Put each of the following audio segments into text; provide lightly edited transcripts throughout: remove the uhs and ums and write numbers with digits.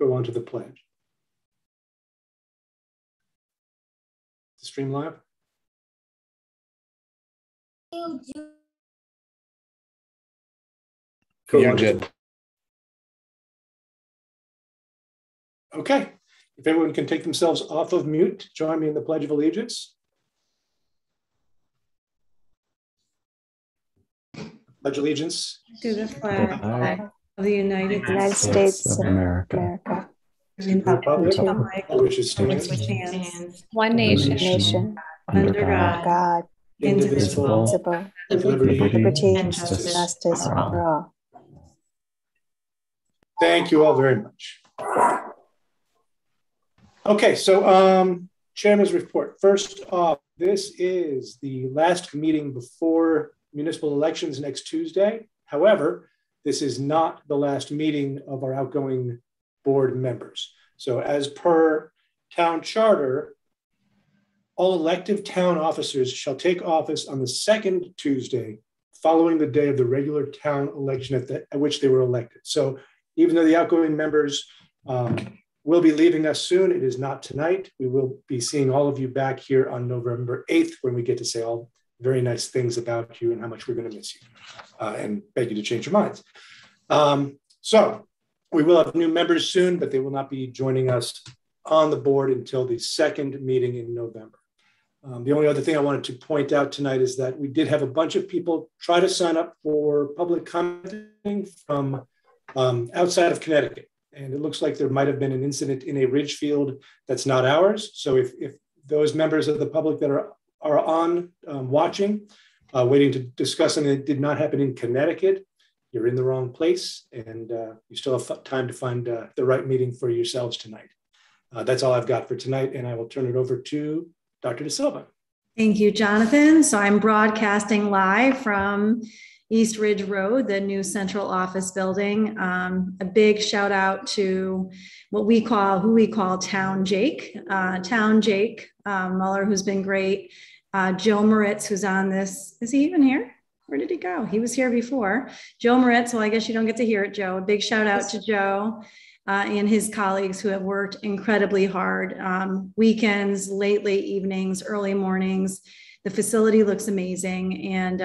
go on to the pledge. To stream live? You're good. Okay. If everyone can take themselves off of mute, join me in the Pledge of Allegiance. Pledge allegiance to the flag of the United States of America. and the republic which stands one nation under God, indivisible, with liberty and justice for all. Thank you all very much. Okay, so Chairman's report. First off, this is the last meeting before municipal elections next Tuesday. However, this is not the last meeting of our outgoing board members. So as per town charter, all elective town officers shall take office on the second Tuesday following the day of the regular town election at which they were elected. So even though the outgoing members will be leaving us soon, it is not tonight. We will be seeing all of you back here on November 8th when we get to say all very nice things about you and how much we're going to miss you and beg you to change your minds. So we will have new members soon, but they will not be joining us on the board until the second meeting in November. The only other thing I wanted to point out tonight is that we did have a bunch of people try to sign up for public commenting from outside of Connecticut. And it looks like there might have been an incident in a Ridgefield that's not ours. So if those members of the public that are on watching, waiting to discuss something that did not happen in Connecticut, you're in the wrong place, and you still have time to find the right meeting for yourselves tonight. That's all I've got for tonight, and I will turn it over to Dr. De Silva. Thank you, Jonathan. So I'm broadcasting live from East Ridge Road, the new central office building. A big shout out to who we call Town Jake. Town Jake Muller, who's been great. Joe Moritz, who's on this. Is he even here? Where did he go? He was here before. Joe Moritz. Well, I guess you don't get to hear it, Joe. A big shout out to Joe and his colleagues who have worked incredibly hard. Weekends, late evenings, early mornings. The facility looks amazing, and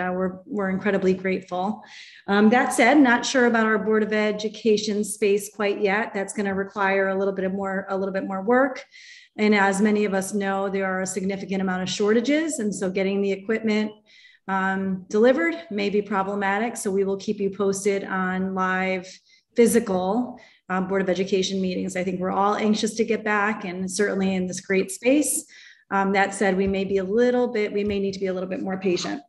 we're incredibly grateful. That said, not sure about our Board of Education space quite yet. That's going to require a little bit more work. And as many of us know, there are a significant amount of shortages, and so getting the equipment delivered may be problematic. So we will keep you posted on live physical Board of Education meetings. I think we're all anxious to get back, and certainly in this great space. That said, we may need to be a little bit more patient.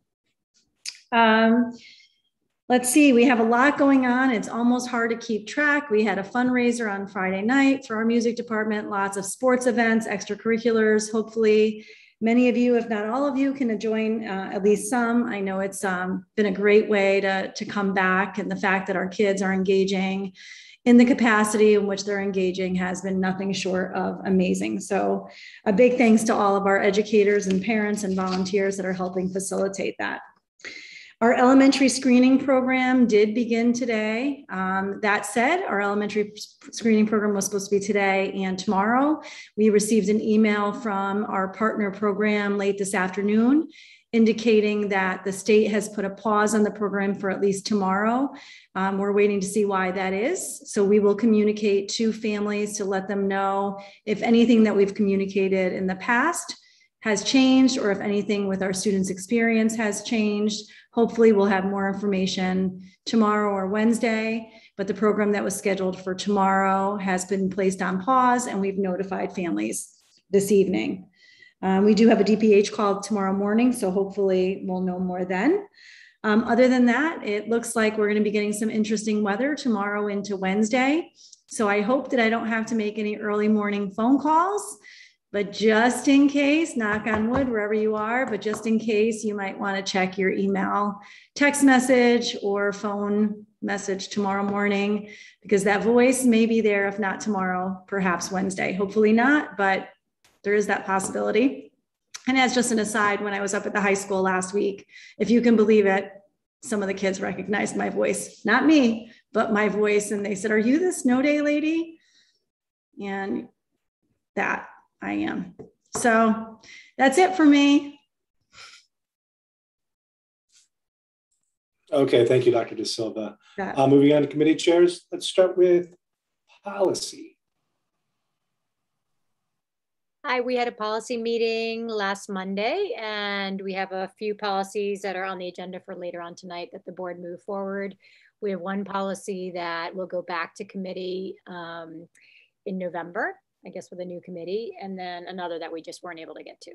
Let's see, we have a lot going on. It's almost hard to keep track. We had a fundraiser on Friday night for our music department, lots of sports events, extracurriculars. Hopefully many of you, if not all of you, can join at least some. I know it's been a great way to come back, and the fact that our kids are engaging in the capacity in which they're engaging has been nothing short of amazing. So a big thanks to all of our educators and parents and volunteers that are helping facilitate that. Our elementary screening program did begin today. That said, our elementary screening program was supposed to be today and tomorrow. We received an email from our partner program late this afternoon indicating that the state has put a pause on the program for at least tomorrow. We're waiting to see why that is. So we will communicate to families to let them know if anything that we've communicated in the past has changed, or if anything with our students' experience has changed. Hopefully we'll have more information tomorrow or Wednesday, but the program that was scheduled for tomorrow has been placed on pause, and we've notified families this evening. We do have a DPH call tomorrow morning, so hopefully we'll know more then. Other than that, it looks like we're going to be getting some interesting weather tomorrow into Wednesday. So I hope that I don't have to make any early morning phone calls, but just in case, knock on wood, wherever you are, but just in case, you might want to check your email, text message, or phone message tomorrow morning, because that voice may be there, if not tomorrow, perhaps Wednesday. Hopefully not, but there is that possibility. And as just an aside, when I was up at the high school last week, if you can believe it, some of the kids recognized my voice, not me, but my voice. And they said, "Are you the snow day lady?" And that I am. So that's it for me. Okay, thank you, Dr. De Silva. Yeah. Moving on to committee chairs, let's start with policy. Hi, we had a policy meeting last Monday, and we have a few policies that are on the agenda for later on tonight that the board move forward. We have one policy that will go back to committee in November, I guess with a new committee, and then another that we just weren't able to get to.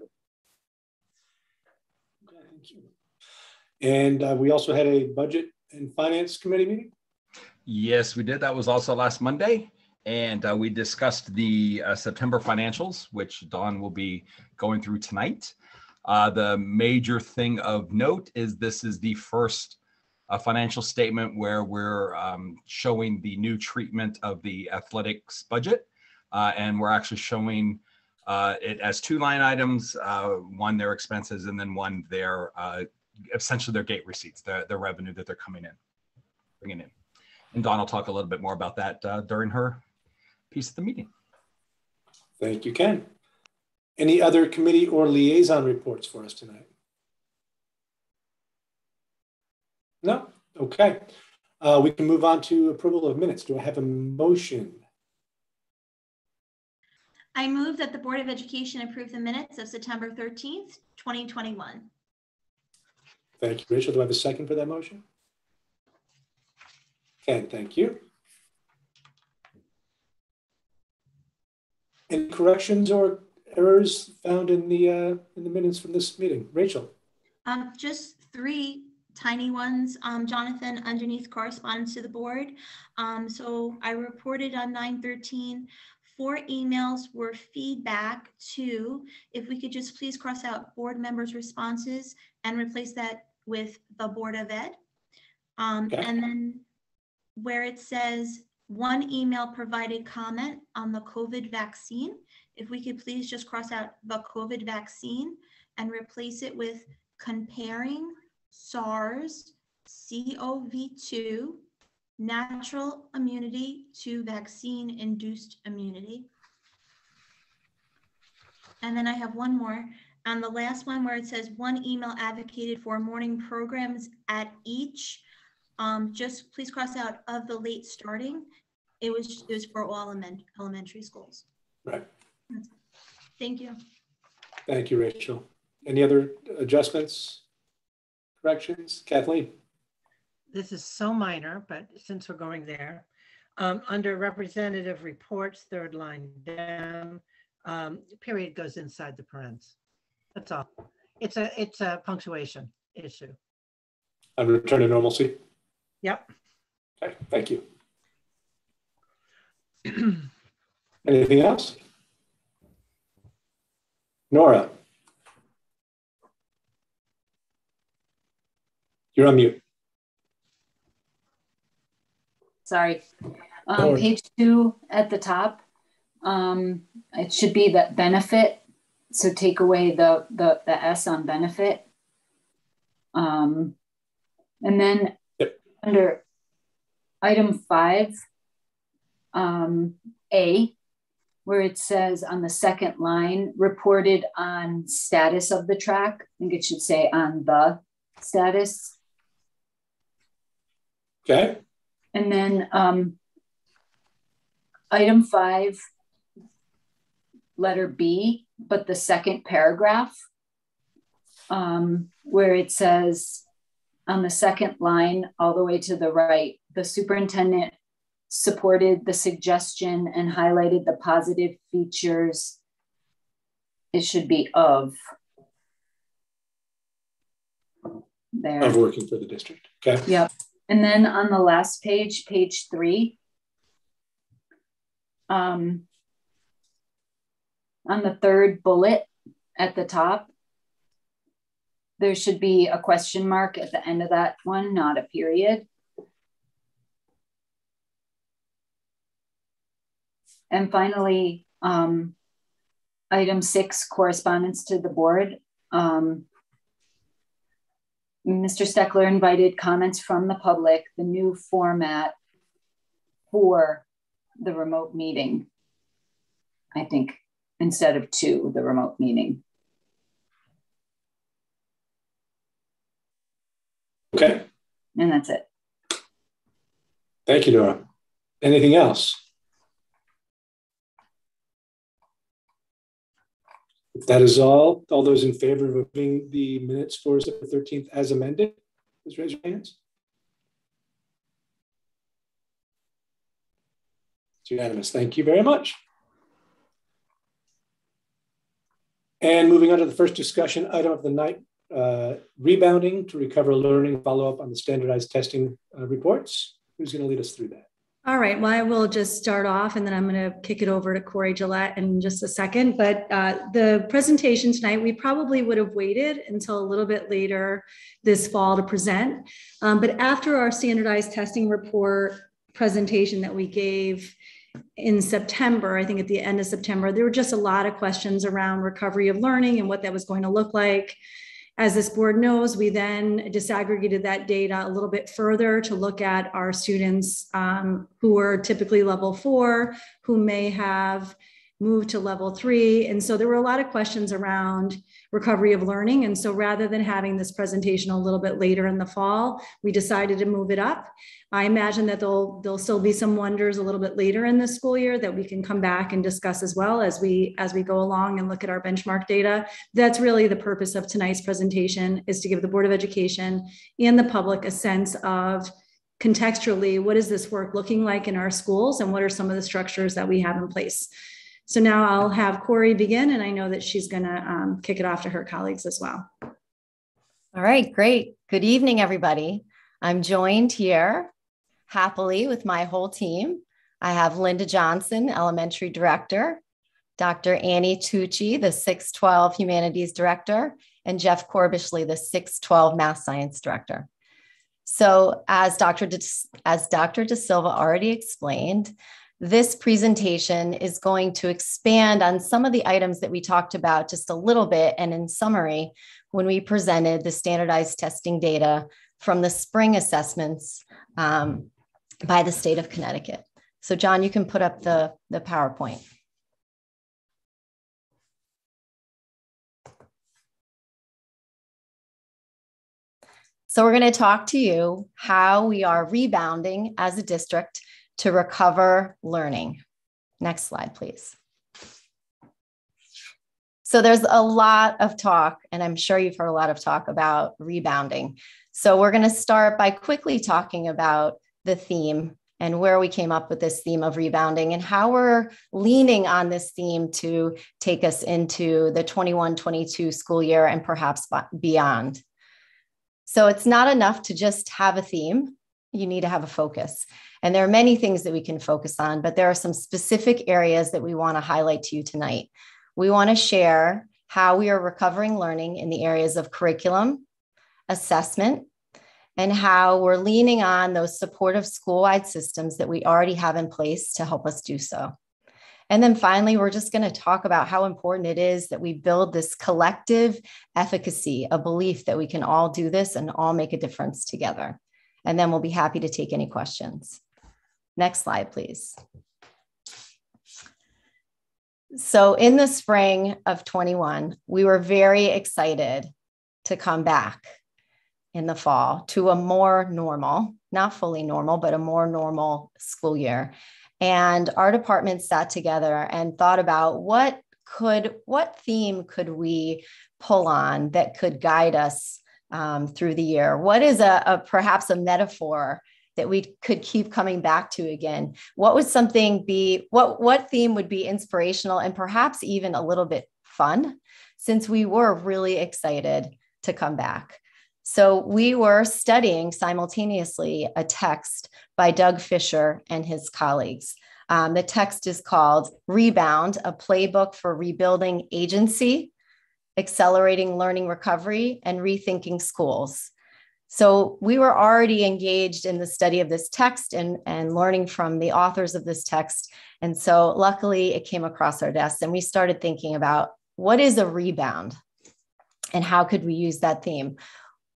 Okay, thank you. And we also had a budget and finance committee meeting? Yes, we did. That was also last Monday. And we discussed the September financials, which Dawn will be going through tonight. The major thing of note is this is the first financial statement where we're showing the new treatment of the athletics budget. And we're actually showing it as two line items, one their expenses and then one their essentially their gate receipts, the revenue that they're bringing in. And Dawn will talk a little bit more about that during her piece of the meeting. Thank you, Ken. Any other committee or liaison reports for us tonight? No? Okay. We can move on to approval of minutes. Do I have a motion? I move that the Board of Education approve the minutes of September 13th, 2021. Thank you, Rachel. Do I have a second for that motion? Ken, thank you. Any corrections or errors found in the minutes from this meeting? Rachel? Just three tiny ones, Jonathan, underneath correspondence to the board. So I reported on 9/13, 4 emails were feedback to, if we could just please cross out board members' responses and replace that with the Board of Ed. Okay. And then where it says 1 email provided comment on the COVID vaccine, if we could please just cross out the COVID vaccine and replace it with comparing SARS-CoV-2 natural immunity to vaccine-induced immunity. And then I have one more. On the last one where it says 1 email advocated for morning programs at each, just please cross out of the late starting. It was for all elementary schools. Right. Thank you. Thank you, Rachel. Any other adjustments, corrections? Kathleen? This is so minor, but since we're going there, under representative reports, 3rd line down, period goes inside the parens. That's all. It's a punctuation issue. And return to normalcy? Yep. Okay, thank you. Anything else? Nora? You're on mute. Sorry. Page 2 at the top. It should be the benefit. So take away the S on benefit. And then under item 5, A, where it says on the 2nd line, reported on status of the track. I think it should say on the status. Okay. And then item 5, letter B, but the 2nd paragraph, where it says on the 2nd line, all the way to the right, the superintendent supported the suggestion and highlighted the positive features. It should be of. There. Of working for the district. Okay. Yep. And then on the last page, page 3, on the 3rd bullet at the top, there should be a question mark at the end of that one, not a period. And finally, item 6, correspondence to the board. Mr. Steckler invited comments from the public, the new format for the remote meeting. I think, instead of 2, the remote meeting. Okay. And that's it. Thank you, Nora. Anything else? If that is all those in favor of approving the minutes for September 13th as amended, please raise your hands. It's unanimous. Thank you very much. And moving on to the first discussion item of the night, rebounding to recover learning, follow up on the standardized testing reports. Who's going to lead us through that? All right, well, I will just start off and then I'm going to kick it over to Corey Gillette in just a second. But the presentation tonight, we probably would have waited until a little bit later this fall to present. But after our standardized testing report presentation that we gave in September, I think at the end of September, there were just a lot of questions around recovery of learning and what that was going to look like. As this board knows, we then disaggregated that data a little bit further to look at our students who are typically level 4, who may have moved to level 3. And so there were a lot of questions around recovery of learning. And so rather than having this presentation a little bit later in the fall, we decided to move it up. I imagine that there'll still be some wonders a little bit later in the school year that we can come back and discuss as well as we go along and look at our benchmark data. That's really the purpose of tonight's presentation, is to give the Board of Education and the public a sense of contextually, what is this work looking like in our schools and what are some of the structures that we have in place. So now I'll have Corey begin, and I know that she's going to kick it off to her colleagues as well. All right, great. Good evening, everybody. I'm joined here happily with my whole team. I have Linda Johnson, Elementary Director, Dr. Annie Tucci, the 612 Humanities Director, and Jeff Corbishley, the 612 Math Science Director. So as Dr. De Silva already explained, this presentation is going to expand on some of the items that we talked about just a little bit, and in summary, when we presented the standardized testing data from the spring assessments by the state of Connecticut. So John, you can put up the PowerPoint. So we're going to talk to you how we are rebounding as a district to recover learning. Next slide, please. So there's a lot of talk, and I'm sure you've heard a lot of talk about rebounding. So we're going to start by quickly talking about the theme and where we came up with this theme of rebounding and how we're leaning on this theme to take us into the 21-22 school year and perhaps beyond. So it's not enough to just have a theme. You need to have a focus. And there are many things that we can focus on, but there are some specific areas that we want to highlight to you tonight. We want to share how we are recovering learning in the areas of curriculum, assessment, and how we're leaning on those supportive school-wide systems that we already have in place to help us do so. And then finally, we're just going to talk about how important it is that we build this collective efficacy, a belief that we can all do this and all make a difference together. And then we'll be happy to take any questions. Next slide, please. So in the spring of 21, we were very excited to come back in the fall to a more normal, not fully normal, but a more normal school year. And our department sat together and thought about what theme could we pull on that could guide us through the year? What is perhaps a metaphor that we could keep coming back to again? What would something be, what theme would be inspirational and perhaps even a little bit fun, since we were really excited to come back? So we were studying simultaneously a text by Doug Fisher and his colleagues. The text is called Rebound, a Playbook for Rebuilding Agency, Accelerating Learning Recovery, and Rethinking Schools. So we were already engaged in the study of this text and learning from the authors of this text. And so luckily it came across our desks and we started thinking about what is a rebound and how could we use that theme?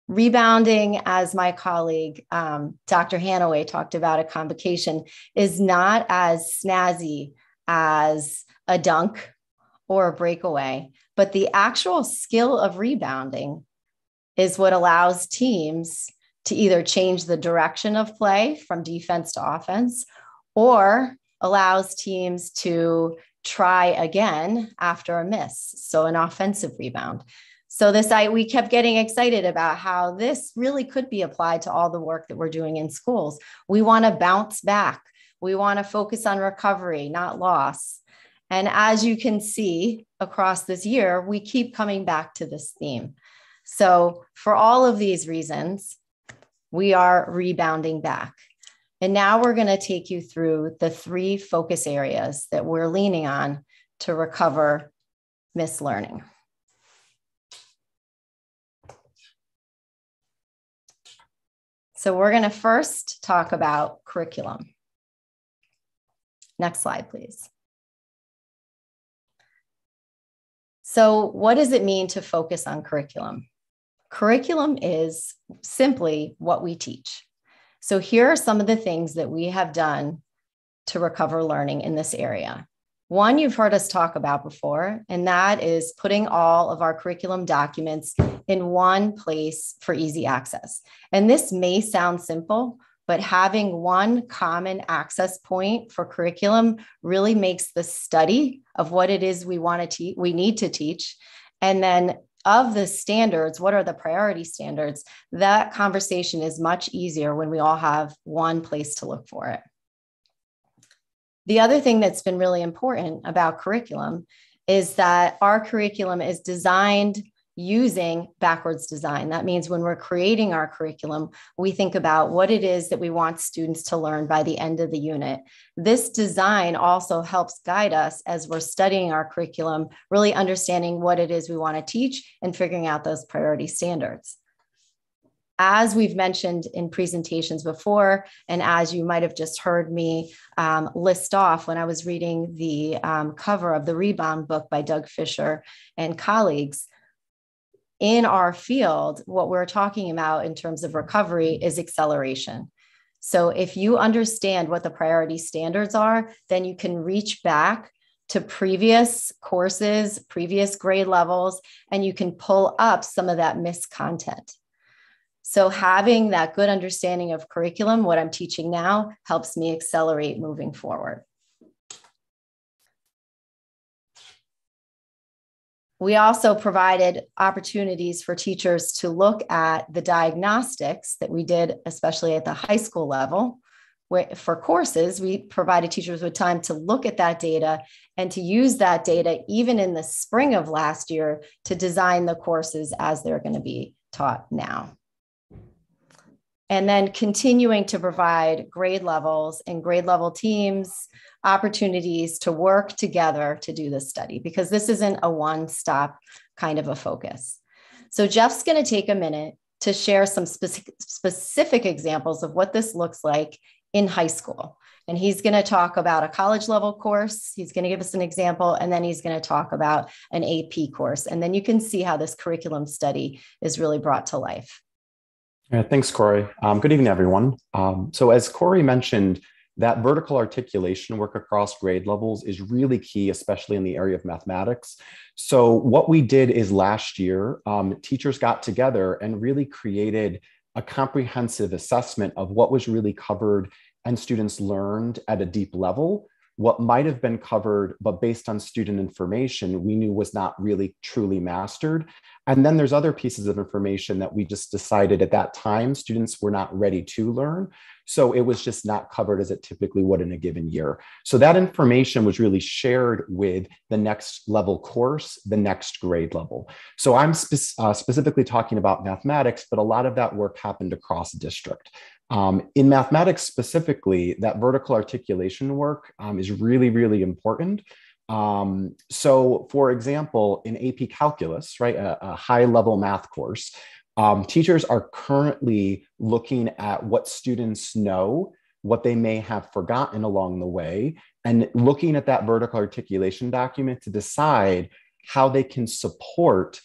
Rebounding, as my colleague, Dr. Hanaway talked about a convocation, is not as snazzy as a dunk or a breakaway, but the actual skill of rebounding is what allows teams to either change the direction of play from defense to offense, or allows teams to try again after a miss. So an offensive rebound. So we kept getting excited about how this really could be applied to all the work that we're doing in schools. We want to bounce back. We want to focus on recovery, not loss. And as you can see across this year, we keep coming back to this theme. So for all of these reasons, we are rebounding back. And now we're going to take you through the 3 focus areas that we're leaning on to recover missed learning. So we're going to first talk about curriculum. Next slide, please. So what does it mean to focus on curriculum? Curriculum is simply what we teach. So here are some of the things that we have done to recover learning in this area. One you've heard us talk about before, and that is putting all of our curriculum documents in one place for easy access. And this may sound simple, but having one common access point for curriculum really makes the study of what it is we need to teach. And then of the standards, what are the priority standards? That conversation is much easier when we all have one place to look for it. The other thing that's been really important about curriculum is that our curriculum is designed using backwards design. That means when we're creating our curriculum, we think about what it is that we want students to learn by the end of the unit. This design also helps guide us as we're studying our curriculum, really understanding what it is we want to teach and figuring out those priority standards. As we've mentioned in presentations before, and as you might have just heard me list off when I was reading the cover of the Rebound book by Doug Fisher and colleagues, in our field, what we're talking about in terms of recovery is acceleration. So if you understand what the priority standards are, then you can reach back to previous courses, previous grade levels, and you can pull up some of that missed content. So having that good understanding of curriculum, what I'm teaching now, helps me accelerate moving forward. We also provided opportunities for teachers to look at the diagnostics that we did, especially at the high school level. Where for courses, we provided teachers with time to look at that data and to use that data even in the spring of last year to design the courses as they're going to be taught now. And then continuing to provide grade levels and grade level teams opportunities to work together to do this study, because this isn't a one-stop kind of a focus. So Jeff's going to take a minute to share some specific examples of what this looks like in high school. And he's going to talk about a college level course. He's going to give us an example, and then he's going to talk about an AP course. And then you can see how this curriculum study is really brought to life. Yeah, thanks, Corey. Good evening, everyone. So as Corey mentioned, that vertical articulation work across grade levels is really key, especially in the area of mathematics. So what we did is last year, teachers got together and really created a comprehensive assessment of what was really covered and students learned at a deep level. What might have been covered, but based on student information, we knew was not really truly mastered. And then there's other pieces of information that we just decided at that time students were not ready to learn. So it was just not covered as it typically would in a given year. So that information was really shared with the next level course, the next grade level. So I'm specifically talking about mathematics, but a lot of that work happened across district. In mathematics specifically, that vertical articulation work is really, really important. So for example, in AP Calculus, right, a high level math course, teachers are currently looking at what students know, what they may have forgotten along the way, and looking at that vertical articulation document to decide how they can support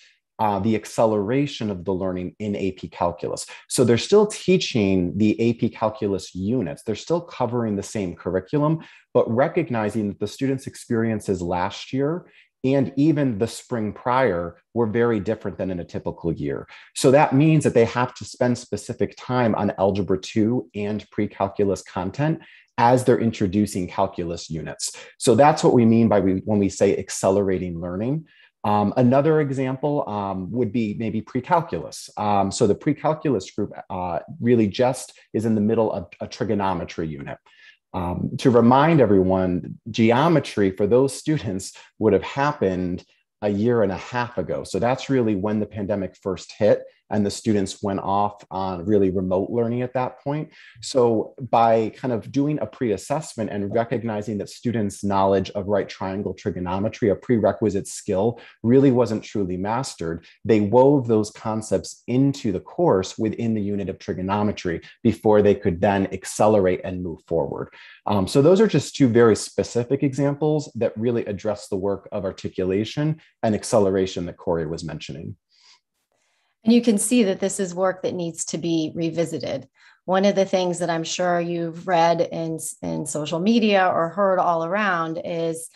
the acceleration of the learning in AP Calculus. So they're still teaching the AP Calculus units. They're still covering the same curriculum, but recognizing that the students' experiences last year and even the spring prior were very different than in a typical year. So that means that they have to spend specific time on Algebra 2 and pre-calculus content as they're introducing calculus units. So that's what we mean by when we say accelerating learning. Another example would be maybe pre-calculus. So the pre-calculus group really just is in the middle of a trigonometry unit. To remind everyone, geometry for those students would have happened a year and a half ago. So that's really when the pandemic first hit and the students went off on really remote learning at that point. So by kind of doing a pre-assessment and recognizing that students' knowledge of right triangle trigonometry, a prerequisite skill, really wasn't truly mastered, they wove those concepts into the course within the unit of trigonometry before they could then accelerate and move forward. So those are just two very specific examples that really address the work of articulation and acceleration that Corey was mentioning. And you can see that this is work that needs to be revisited. One of the things that I'm sure you've read in social media or heard all around is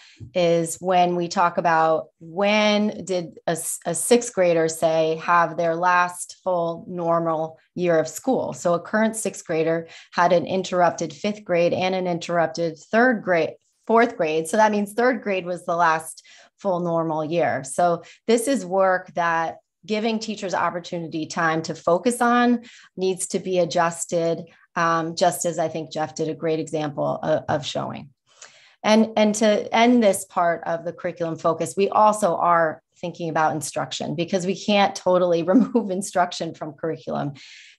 when we talk about when did a sixth grader, say, have their last full normal year of school. So a current sixth grader had an interrupted fifth grade and an interrupted fourth grade. So that means third grade was the last full normal year. So this is work that giving teachers opportunity time to focus on needs to be adjusted, just as I think Jeff did a great example of showing. And to end this part of the curriculum focus, we also are thinking about instruction because we can't totally remove instruction from curriculum.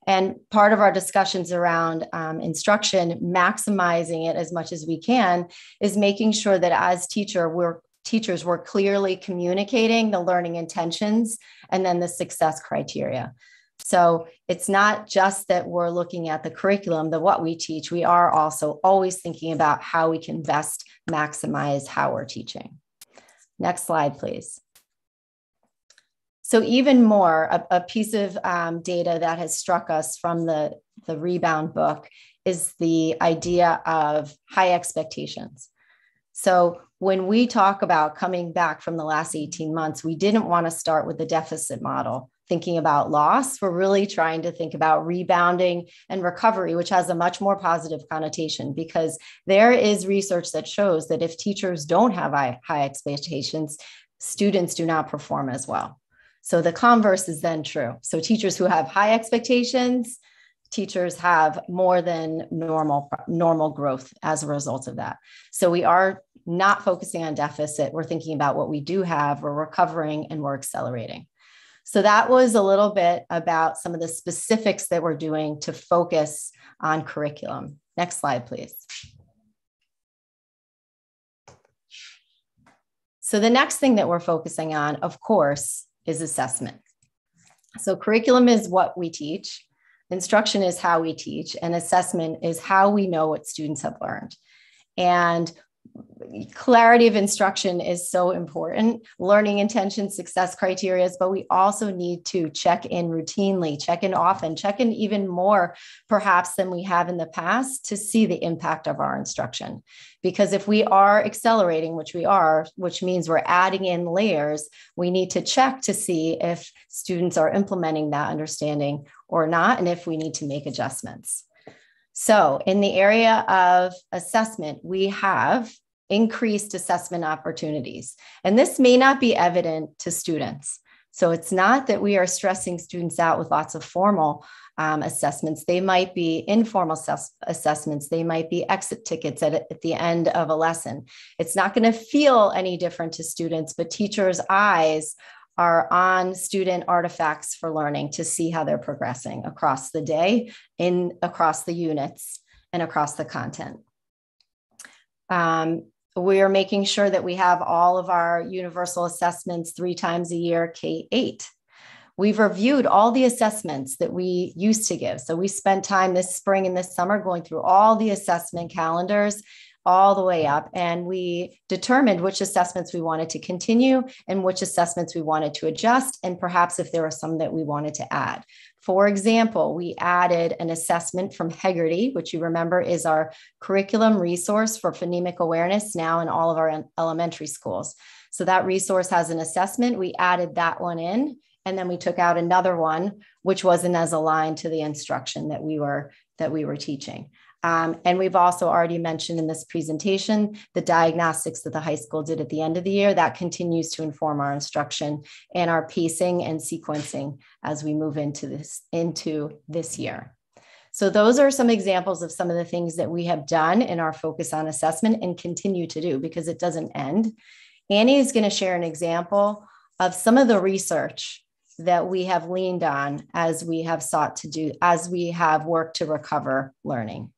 And part of our discussions around instruction, maximizing it as much as we can, is making sure that as teachers were clearly communicating the learning intentions and then the success criteria. So it's not just that we're looking at the curriculum, what we teach, we are also always thinking about how we can best maximize how we're teaching. Next slide, please. So even more, a piece of data that has struck us from the Rebound book is the idea of high expectations. So when we talk about coming back from the last 18 months, we didn't want to start with the deficit model, thinking about loss. We're really trying to think about rebounding and recovery, which has a much more positive connotation because there is research that shows that if teachers don't have high expectations, students do not perform as well. So the converse is then true. So teachers who have high expectations, teachers have more than normal growth as a result of that. So we are not focusing on deficit. We're thinking about what we do have, we're recovering, and we're accelerating. So that was a little bit about some of the specifics that we're doing to focus on curriculum. Next slide, please. So the next thing that we're focusing on, of course, is assessment. So curriculum is what we teach. Instruction is how we teach, and assessment is how we know what students have learned. And clarity of instruction is so important. Learning intention, success criteria, but we also need to check in routinely, check in often, check in even more perhaps than we have in the past to see the impact of our instruction. Because if we are accelerating, which we are, which means we're adding in layers, we need to check to see if students are implementing that understanding or not, and if we need to make adjustments. So in the area of assessment, we have increased assessment opportunities. And this may not be evident to students. So it's not that we are stressing students out with lots of formal assessments. They might be informal assessments. They might be exit tickets at the end of a lesson. It's not going to feel any different to students, but teachers' eyes are on student artifacts for learning to see how they're progressing across the day, across the units, and across the content. We are making sure that we have all of our universal assessments 3 times a year, K-8. We've reviewed all the assessments that we used to give. So we spent time this spring and this summer going through all the assessment calendars, all the way up, and we determined which assessments we wanted to continue and which assessments we wanted to adjust, and perhaps if there were some that we wanted to add. For example, we added an assessment from Hegarty, which you remember is our curriculum resource for phonemic awareness now in all of our elementary schools. So that resource has an assessment. We added that one in, and then we took out another one, which wasn't as aligned to the instruction that we were teaching. And we've also already mentioned in this presentation, the diagnostics that the high school did at the end of the year. That continues to inform our instruction and our pacing and sequencing as we move into this year. So those are some examples of some of the things that we have done in our focus on assessment and continue to do, because it doesn't end. Annie is going to share an example of some of the research that we have leaned on as we have sought to do, as we have worked to recover learning.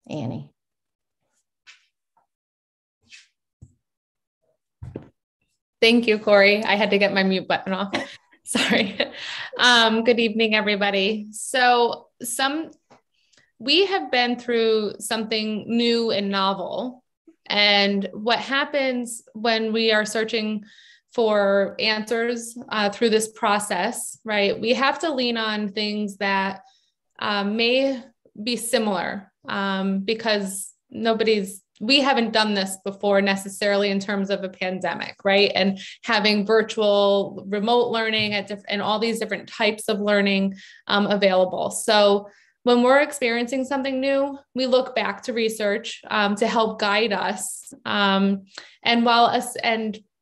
Annie. Thank you, Corey. I had to get my mute button off. Sorry. Good evening, everybody. So we have been through something new and novel. And what happens when we are searching for answers through this process, right? We have to lean on things that may be similar because we haven't done this before necessarily in terms of a pandemic, right? And having virtual remote learning and all these different types of learning available. So when we're experiencing something new, we look back to research to help guide us. And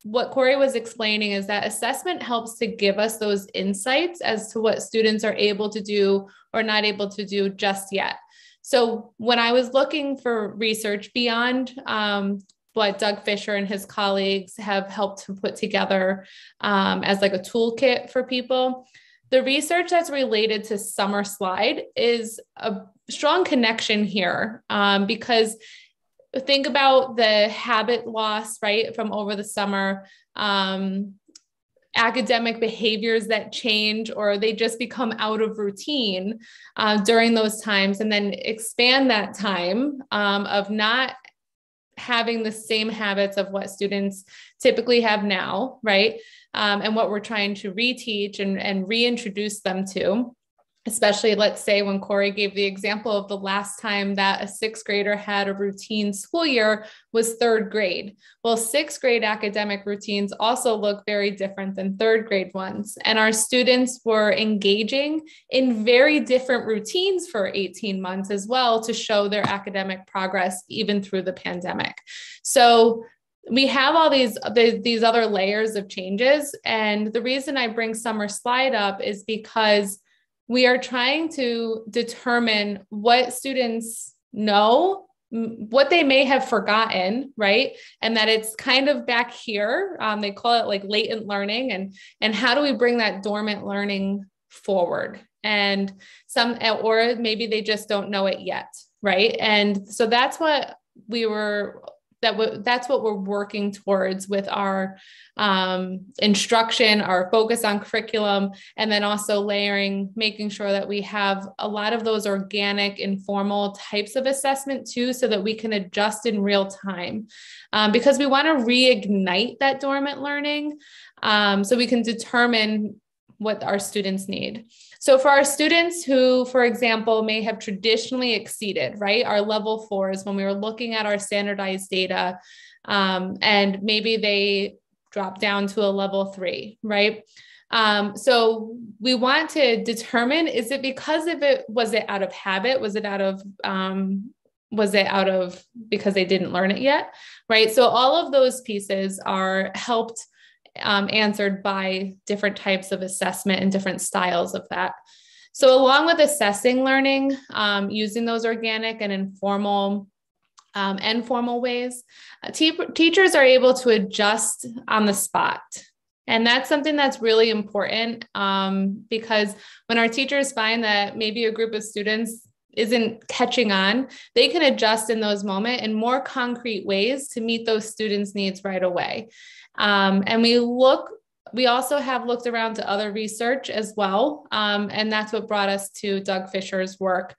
what Corey was explaining is that assessment helps to give us those insights as to what students are able to do or not able to do just yet. So when I was looking for research beyond what Doug Fisher and his colleagues have helped to put together as like a toolkit for people, the research that's related to summer slide is a strong connection here because think about the habit loss, right, from over the summer, academic behaviors that change or they just become out of routine during those times, and then expand that time of not having the same habits of what students typically have now, right? And what we're trying to reteach and reintroduce them to. Especially, let's say when Corey gave the example of the last time that a sixth grader had a routine school year was third grade. Well, sixth grade academic routines also look very different than third grade ones. And our students were engaging in very different routines for 18 months as well to show their academic progress even through the pandemic. So we have all these other layers of changes. And the reason I bring summer slide up is because we are trying to determine what students know, what they may have forgotten, right? And that it's kind of back here. They call it like latent learning, and how do we bring that dormant learning forward? And or maybe they just don't know it yet, right? And so that's what that's what we're working towards with our instruction, our focus on curriculum, and then also making sure that we have a lot of those organic, informal types of assessment too, so that we can adjust in real time because we want to reignite that dormant learning so we can determine what our students need. So for our students who, for example, may have traditionally exceeded, right, our level 4s when we were looking at our standardized data, and maybe they dropped down to a level 3, right? So we want to determine, is it because of it, was it out of habit? Was it out of because they didn't learn it yet, right? So all of those pieces are helped answered by different types of assessment and different styles of that. So along with assessing learning, using those organic and informal and formal ways, teachers are able to adjust on the spot. And that's something that's really important because when our teachers find that maybe a group of students isn't catching on, they can adjust in those moments in more concrete ways to meet those students' needs right away. And we look we also have looked around to other research as well. And that's what brought us to Doug Fisher's work.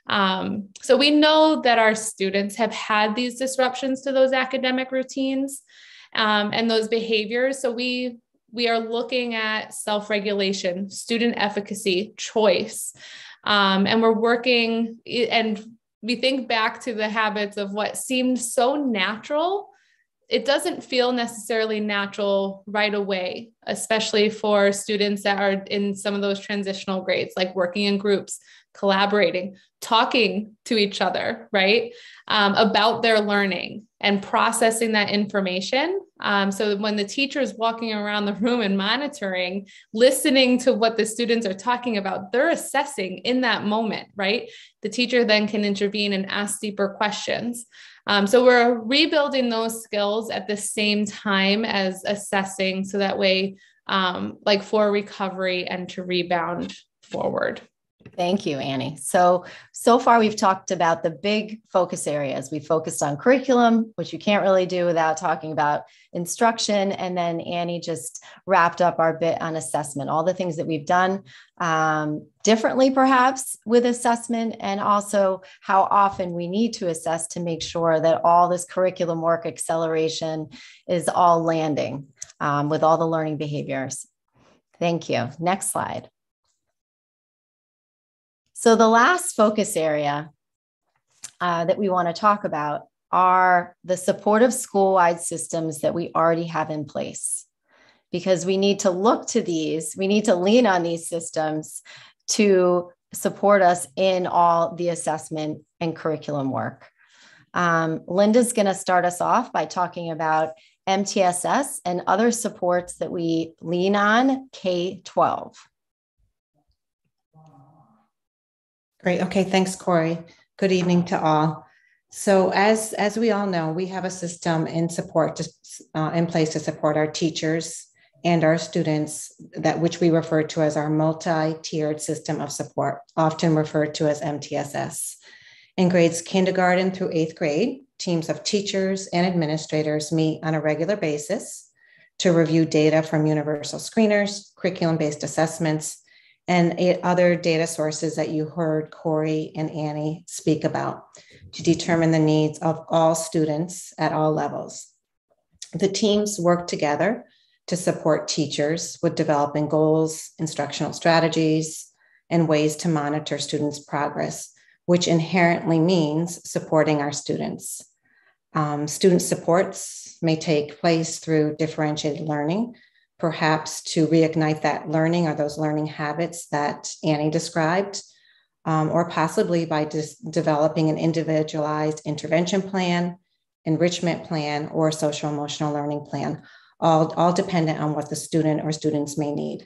So we know that our students have had these disruptions to those academic routines and those behaviors. So we are looking at self-regulation, student efficacy, choice, and we're working, and we think back to the habits of what seemed so natural. It doesn't feel necessarily natural right away, especially for students that are in some of those transitional grades, like working in groups, collaborating, talking to each other, right? About their learning and processing that information. So when the teacher is walking around the room and monitoring, listening to what the students are talking about, they're assessing in that moment, right? The teacher then can intervene and ask deeper questions. So we're rebuilding those skills at the same time as assessing, so that way, like for recovery and to rebound forward. Thank you, Annie. So far we've talked about the big focus areas. We focused on curriculum, which you can't really do without talking about instruction. And then Annie just wrapped up our bit on assessment, all the things that we've done differently perhaps with assessment, and also how often we need to assess to make sure that all this curriculum work acceleration is all landing with all the learning behaviors. Thank you. Next slide. So the last focus area that we want to talk about are the supportive school-wide systems that we already have in place, because we need to look to these, we need to lean on these systems to support us in all the assessment and curriculum work. Linda's going to start us off by talking about MTSS and other supports that we lean on K-12. Great. Okay. Thanks, Corey. Good evening to all. So as we all know, we have a system in place to support our teachers and our students, that which we refer to as our multi-tiered system of support, often referred to as MTSS. In grades kindergarten through 8th grade, teams of teachers and administrators meet on a regular basis to review data from universal screeners, curriculum-based assessments, and other data sources that you heard Corey and Annie speak about to determine the needs of all students at all levels. The teams work together to support teachers with developing goals, instructional strategies, and ways to monitor students' progress, which inherently means supporting our students. Student supports may take place through differentiated learning, perhaps to reignite that learning or those learning habits that Annie described, or possibly by developing an individualized intervention plan, enrichment plan, or social-emotional learning plan, all dependent on what the student or students may need.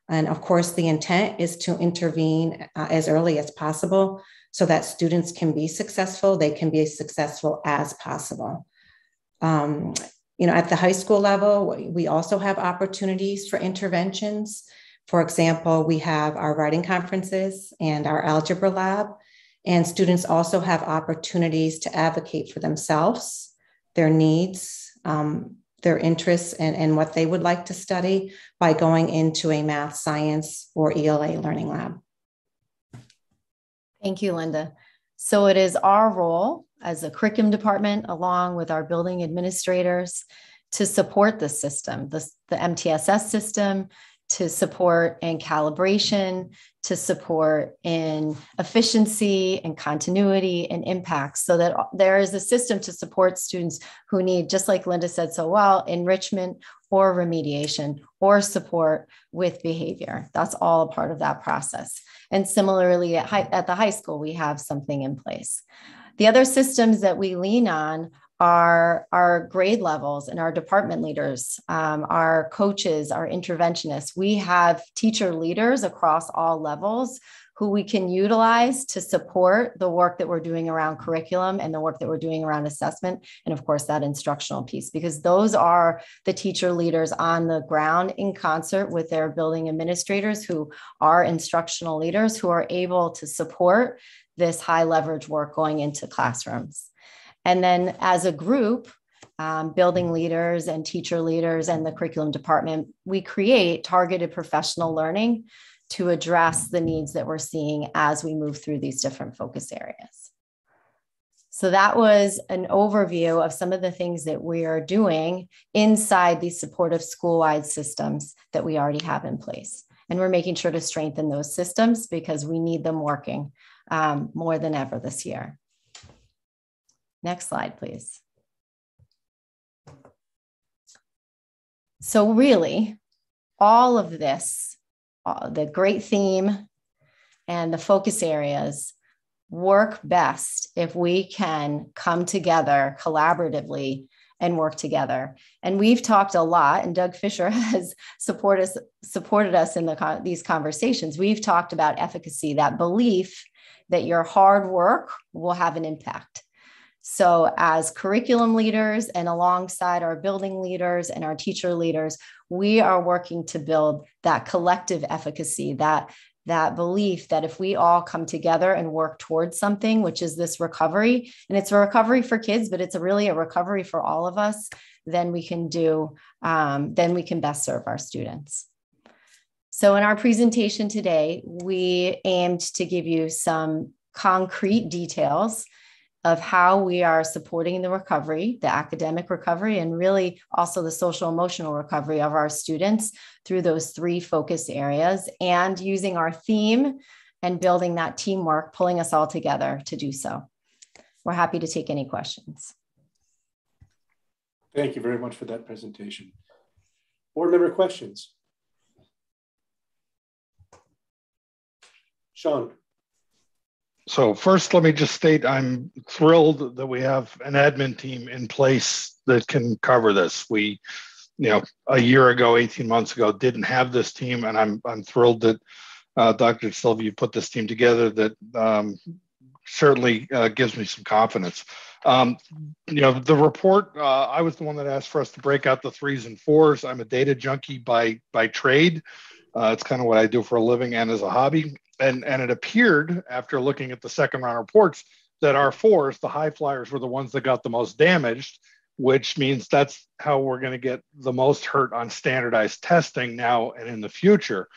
And of course, the intent is to intervene as early as possible so that students can be successful. They can be as successful as possible. At the high school level, we also have opportunities for interventions. For example, we have our writing conferences and our algebra lab, and students also have opportunities to advocate for themselves, their needs, their interests, and what they would like to study by going into a math, science, or ELA learning lab. Thank you, Linda. So it is our role as a curriculum department, along with our building administrators, to support the system, the MTSS system, to support in calibration, to support in efficiency and continuity and impact, so that there is a system to support students who need, just like Linda said so well, enrichment or remediation or support with behavior. That's all a part of that process. And similarly, at the high school, we have something in place. The other systems that we lean on are our grade levels and our department leaders, our coaches, our interventionists. We have teacher leaders across all levels who we can utilize to support the work that we're doing around curriculum and the work that we're doing around assessment. And of course, that instructional piece, because those are the teacher leaders on the ground in concert with their building administrators who are instructional leaders who are able to support this high leverage work going into classrooms. And then as a group, building leaders and teacher leaders and the curriculum department, we create targeted professional learning to address the needs that we're seeing as we move through these different focus areas. So that was an overview of some of the things that we are doing inside these supportive school-wide systems that we already have in place. And we're making sure to strengthen those systems because we need them working more than ever this year. Next slide, please. So really, all of this, the great theme and the focus areas work best if we can come together collaboratively and work together. And we've talked a lot, and Doug Fisher has supported us in these conversations. We've talked about efficacy, that belief that your hard work will have an impact. So as curriculum leaders and alongside our building leaders and our teacher leaders, we are working to build that collective efficacy, that belief that if we all come together and work towards something, which is this recovery, and it's a recovery for kids, but it's really a recovery for all of us, then we can best serve our students. So in our presentation today, we aimed to give you some concrete details of how we are supporting the recovery, the academic recovery, and really also the social emotional recovery of our students through those 3 focus areas, and using our theme and building that teamwork, pulling us all together to do so. We're happy to take any questions. Thank you very much for that presentation. Board member questions? Sean. So first, let me just state I'm thrilled that we have an admin team in place that can cover this. We, a year ago, 18 months ago, didn't have this team, and I'm thrilled that Dr. Silva, you put this team together. That certainly gives me some confidence. The report, I was the one that asked for us to break out the 3s and 4s. I'm a data junkie by trade. It's kind of what I do for a living and as a hobby. And it appeared after looking at the second round reports that our 4s, the high flyers, were the ones that got the most damaged, which means that's how we're going to get the most hurt on standardized testing now and in the future.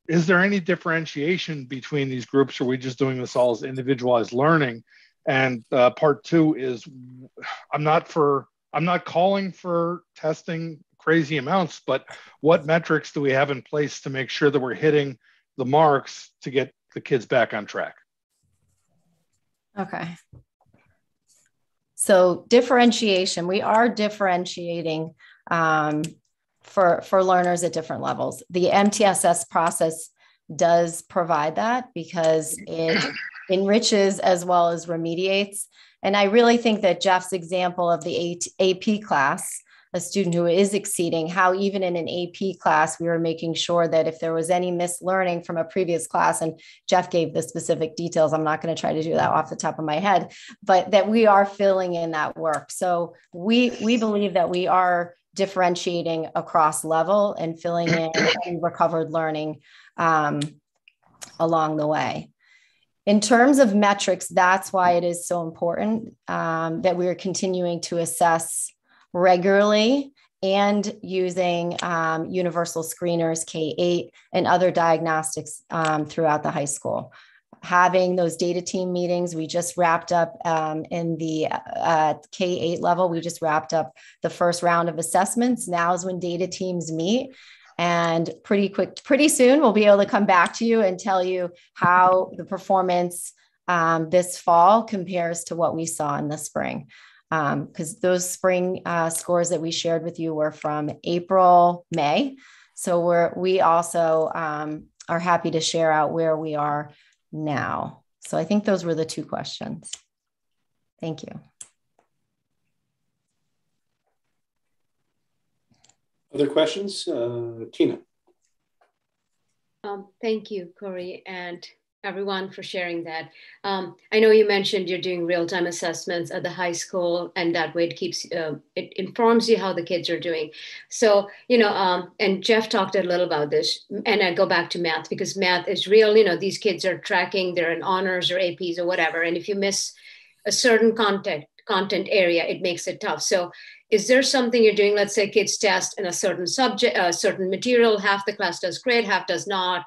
Is there any differentiation between these groups, or are we just doing this all as individualized learning? And part 2 is I'm not calling for testing crazy amounts, but what metrics do we have in place to make sure that we're hitting the marks to get the kids back on track? Okay. So differentiation, we are differentiating for learners at different levels. The MTSS process does provide that because it enriches as well as remediates. And I really think that Jeff's example of the AP class, a student who is exceeding, how even in an AP class, we were making sure that if there was any missed learning from a previous class, and Jeff gave the specific details, I'm not going to try to do that off the top of my head, but that we are filling in that work. So we believe that we are differentiating across level and filling in any recovered learning along the way. In terms of metrics, that's why it is so important that we are continuing to assess regularly and using universal screeners, K-8, and other diagnostics throughout the high school. Having those data team meetings, we just wrapped up in the K-8 level, we just wrapped up the first round of assessments. Now is when data teams meet. And pretty soon, we'll be able to come back to you and tell you how the performance this fall compares to what we saw in the spring. Because those spring scores that we shared with you were from April, May. So we also are happy to share out where we are now. So I think those were the 2 questions. Thank you. Other questions? Tina. Thank you, Corey, and everyone for sharing that. I know you mentioned you're doing real-time assessments at the high school, and that way it keeps, it informs you how the kids are doing. So, and Jeff talked a little about this, and I go back to math because math is real. These kids are tracking, they're in honors or APs or whatever. And if you miss a certain content area, it makes it tough. So is there something you're doing? Let's say kids test in a certain subject, a certain material, half the class does great, half does not.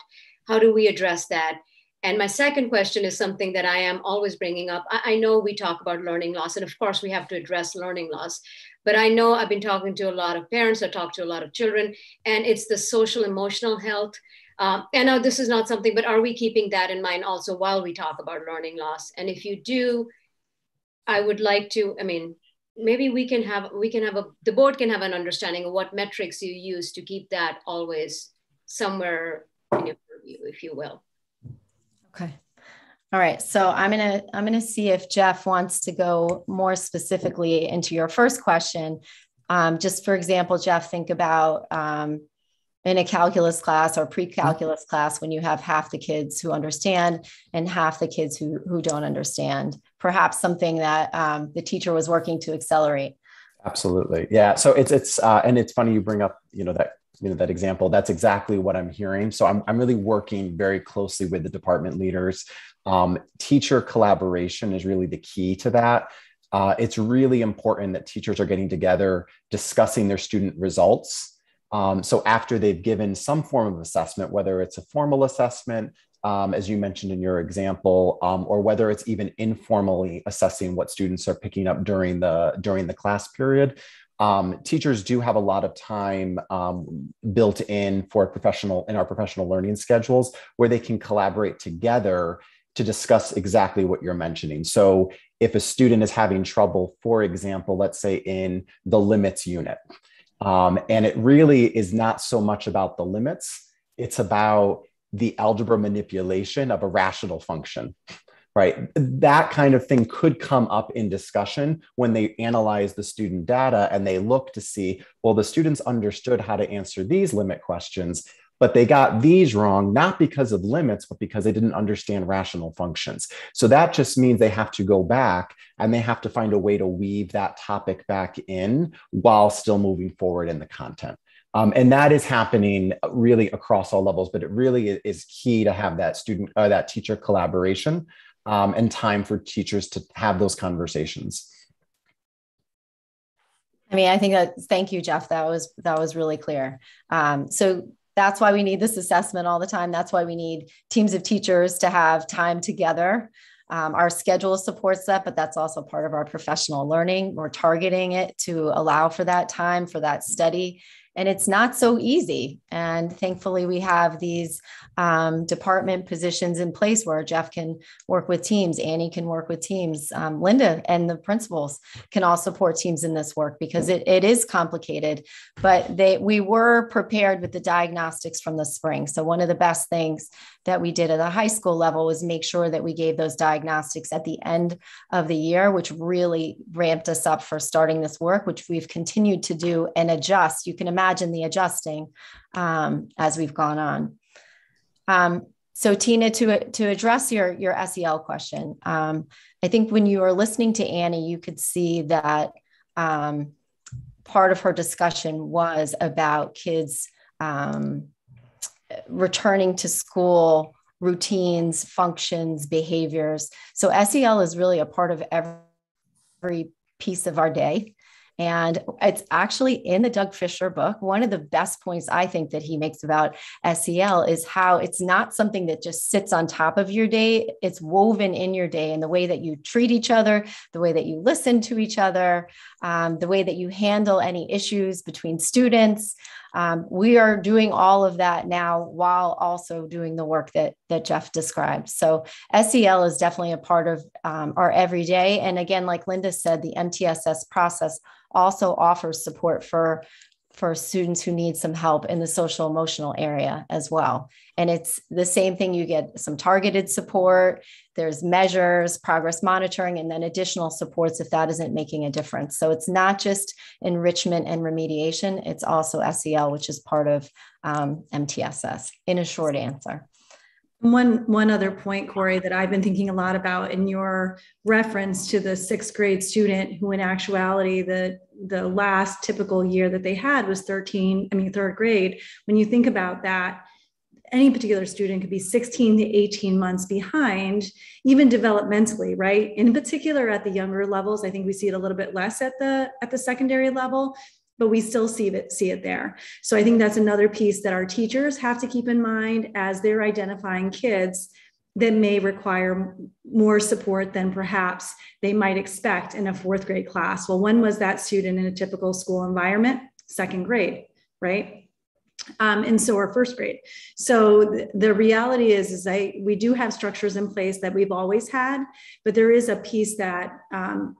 How do we address that? And my second question is something that I am always bringing up. I know we talk about learning loss, and of course we have to address learning loss, but I know I've been talking to a lot of parents, I talk to a lot of children, and it's the social emotional health. And now this is not something, but are we keeping that in mind also while we talk about learning loss? And if you do, I would like to, I mean, maybe the board can have an understanding of what metrics you use to keep that always somewhere in your purview, if you will. Okay. All right. So I'm gonna see if Jeff wants to go more specifically into your first question. Just for example, Jeff, think about in a calculus class or pre-calculus class when you have half the kids who understand and half the kids who don't understand. Perhaps something that the teacher was working to accelerate. Absolutely. Yeah. So it's and it's funny you bring up, that example. That's exactly what I'm hearing. So I'm really working very closely with the department leaders. Teacher collaboration is really the key to that. It's really important that teachers are getting together, discussing their student results. So after they've given some form of assessment, whether it's a formal assessment, as you mentioned in your example, or whether it's even informally assessing what students are picking up during the class period. Teachers do have a lot of time built in for our professional learning schedules where they can collaborate together to discuss exactly what you're mentioning. So if a student is having trouble, for example, let's say in the limits unit, and it really is not so much about the limits, it's about the algebra manipulation of a rational function. Right? That kind of thing could come up in discussion when they analyze the student data and they look to see, well, the students understood how to answer these limit questions, but they got these wrong, not because of limits, but because they didn't understand rational functions. So that just means they have to go back and they have to find a way to weave that topic back in while still moving forward in the content. And that is happening really across all levels, but it really is key to have that teacher collaboration. And time for teachers to have those conversations. I mean, I think thank you, Jeff. That was really clear. So that's why we need this assessment all the time. That's why we need teams of teachers to have time together. Our schedule supports that, but that's also part of our professional learning. We're targeting it to allow for that time, for that study. And it's not so easy. And thankfully, we have these department positions in place where Jeff can work with teams, Annie can work with teams, Linda and the principals can all support teams in this work because it is complicated, but we were prepared with the diagnostics from the spring. So one of the best things that we did at the high school level was make sure that we gave those diagnostics at the end of the year, which really ramped us up for starting this work, which we've continued to do and adjust. You can imagine the adjusting as we've gone on. So Tina, to address your SEL question, I think when you were listening to Annie, you could see that part of her discussion was about kids returning to school routines, functions, behaviors. So SEL is really a part of every piece of our day. And it's actually in the Doug Fisher book. One of the best points I think that he makes about SEL is how it's not something that just sits on top of your day. It's woven in your day, and the way that you treat each other, the way that you listen to each other, the way that you handle any issues between students. We are doing all of that now while also doing the work that Jeff described. So SEL is definitely a part of our everyday. And again, like Linda said, the MTSS process also offers support for students who need some help in the social emotional area as well. And it's the same thing. You get some targeted support, there's measures, progress monitoring, and then additional supports if that isn't making a difference. So it's not just enrichment and remediation, it's also SEL, which is part of MTSS, in a short answer. One other point, Corey, that I've been thinking a lot about in your reference to the 6th grade student who in actuality, the last typical year that they had was third grade. When you think about that, any particular student could be 16 to 18 months behind, even developmentally, right? In particular at the younger levels, I think we see it a little bit less at the secondary level, but we still see it there. So I think that's another piece that our teachers have to keep in mind as they're identifying kids that may require more support than perhaps they might expect in a 4th grade class. Well, when was that student in a typical school environment? 2nd grade, right? And so our 1st grade. So the reality is we do have structures in place that we've always had, but there is a piece that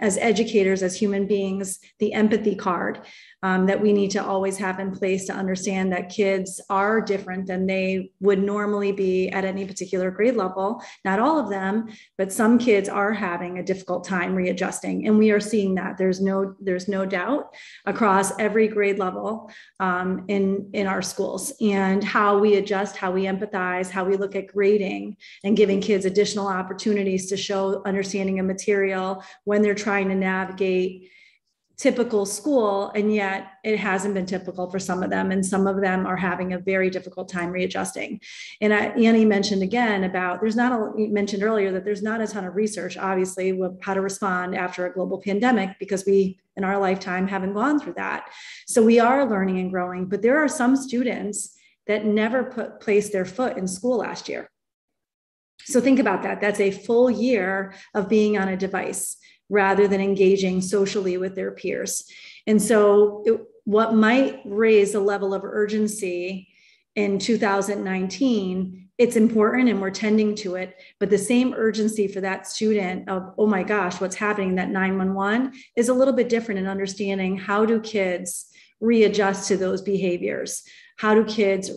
as educators, as human beings, the empathy card that we need to always have in place to understand that kids are different than they would normally be at any particular grade level. Not all of them, but some kids are having a difficult time readjusting. And we are seeing that. There's no doubt across every grade level in our schools, and how we adjust, how we empathize, how we look at grading and giving kids additional opportunities to show understanding of material when they're trying to navigate typical school, and yet it hasn't been typical for some of them, and some of them are having a very difficult time readjusting. And Annie mentioned again about you mentioned earlier that there's not a ton of research, obviously, with how to respond after a global pandemic, because we in our lifetime haven't gone through that. So we are learning and growing, but there are some students that never placed their foot in school last year. So think about that. That's a full year of being on a device rather than engaging socially with their peers. And so what might raise a level of urgency in 2019, it's important and we're tending to it, but the same urgency for that student of, oh my gosh, what's happening, that 911 is a little bit different in understanding how do kids readjust to those behaviors? How do kids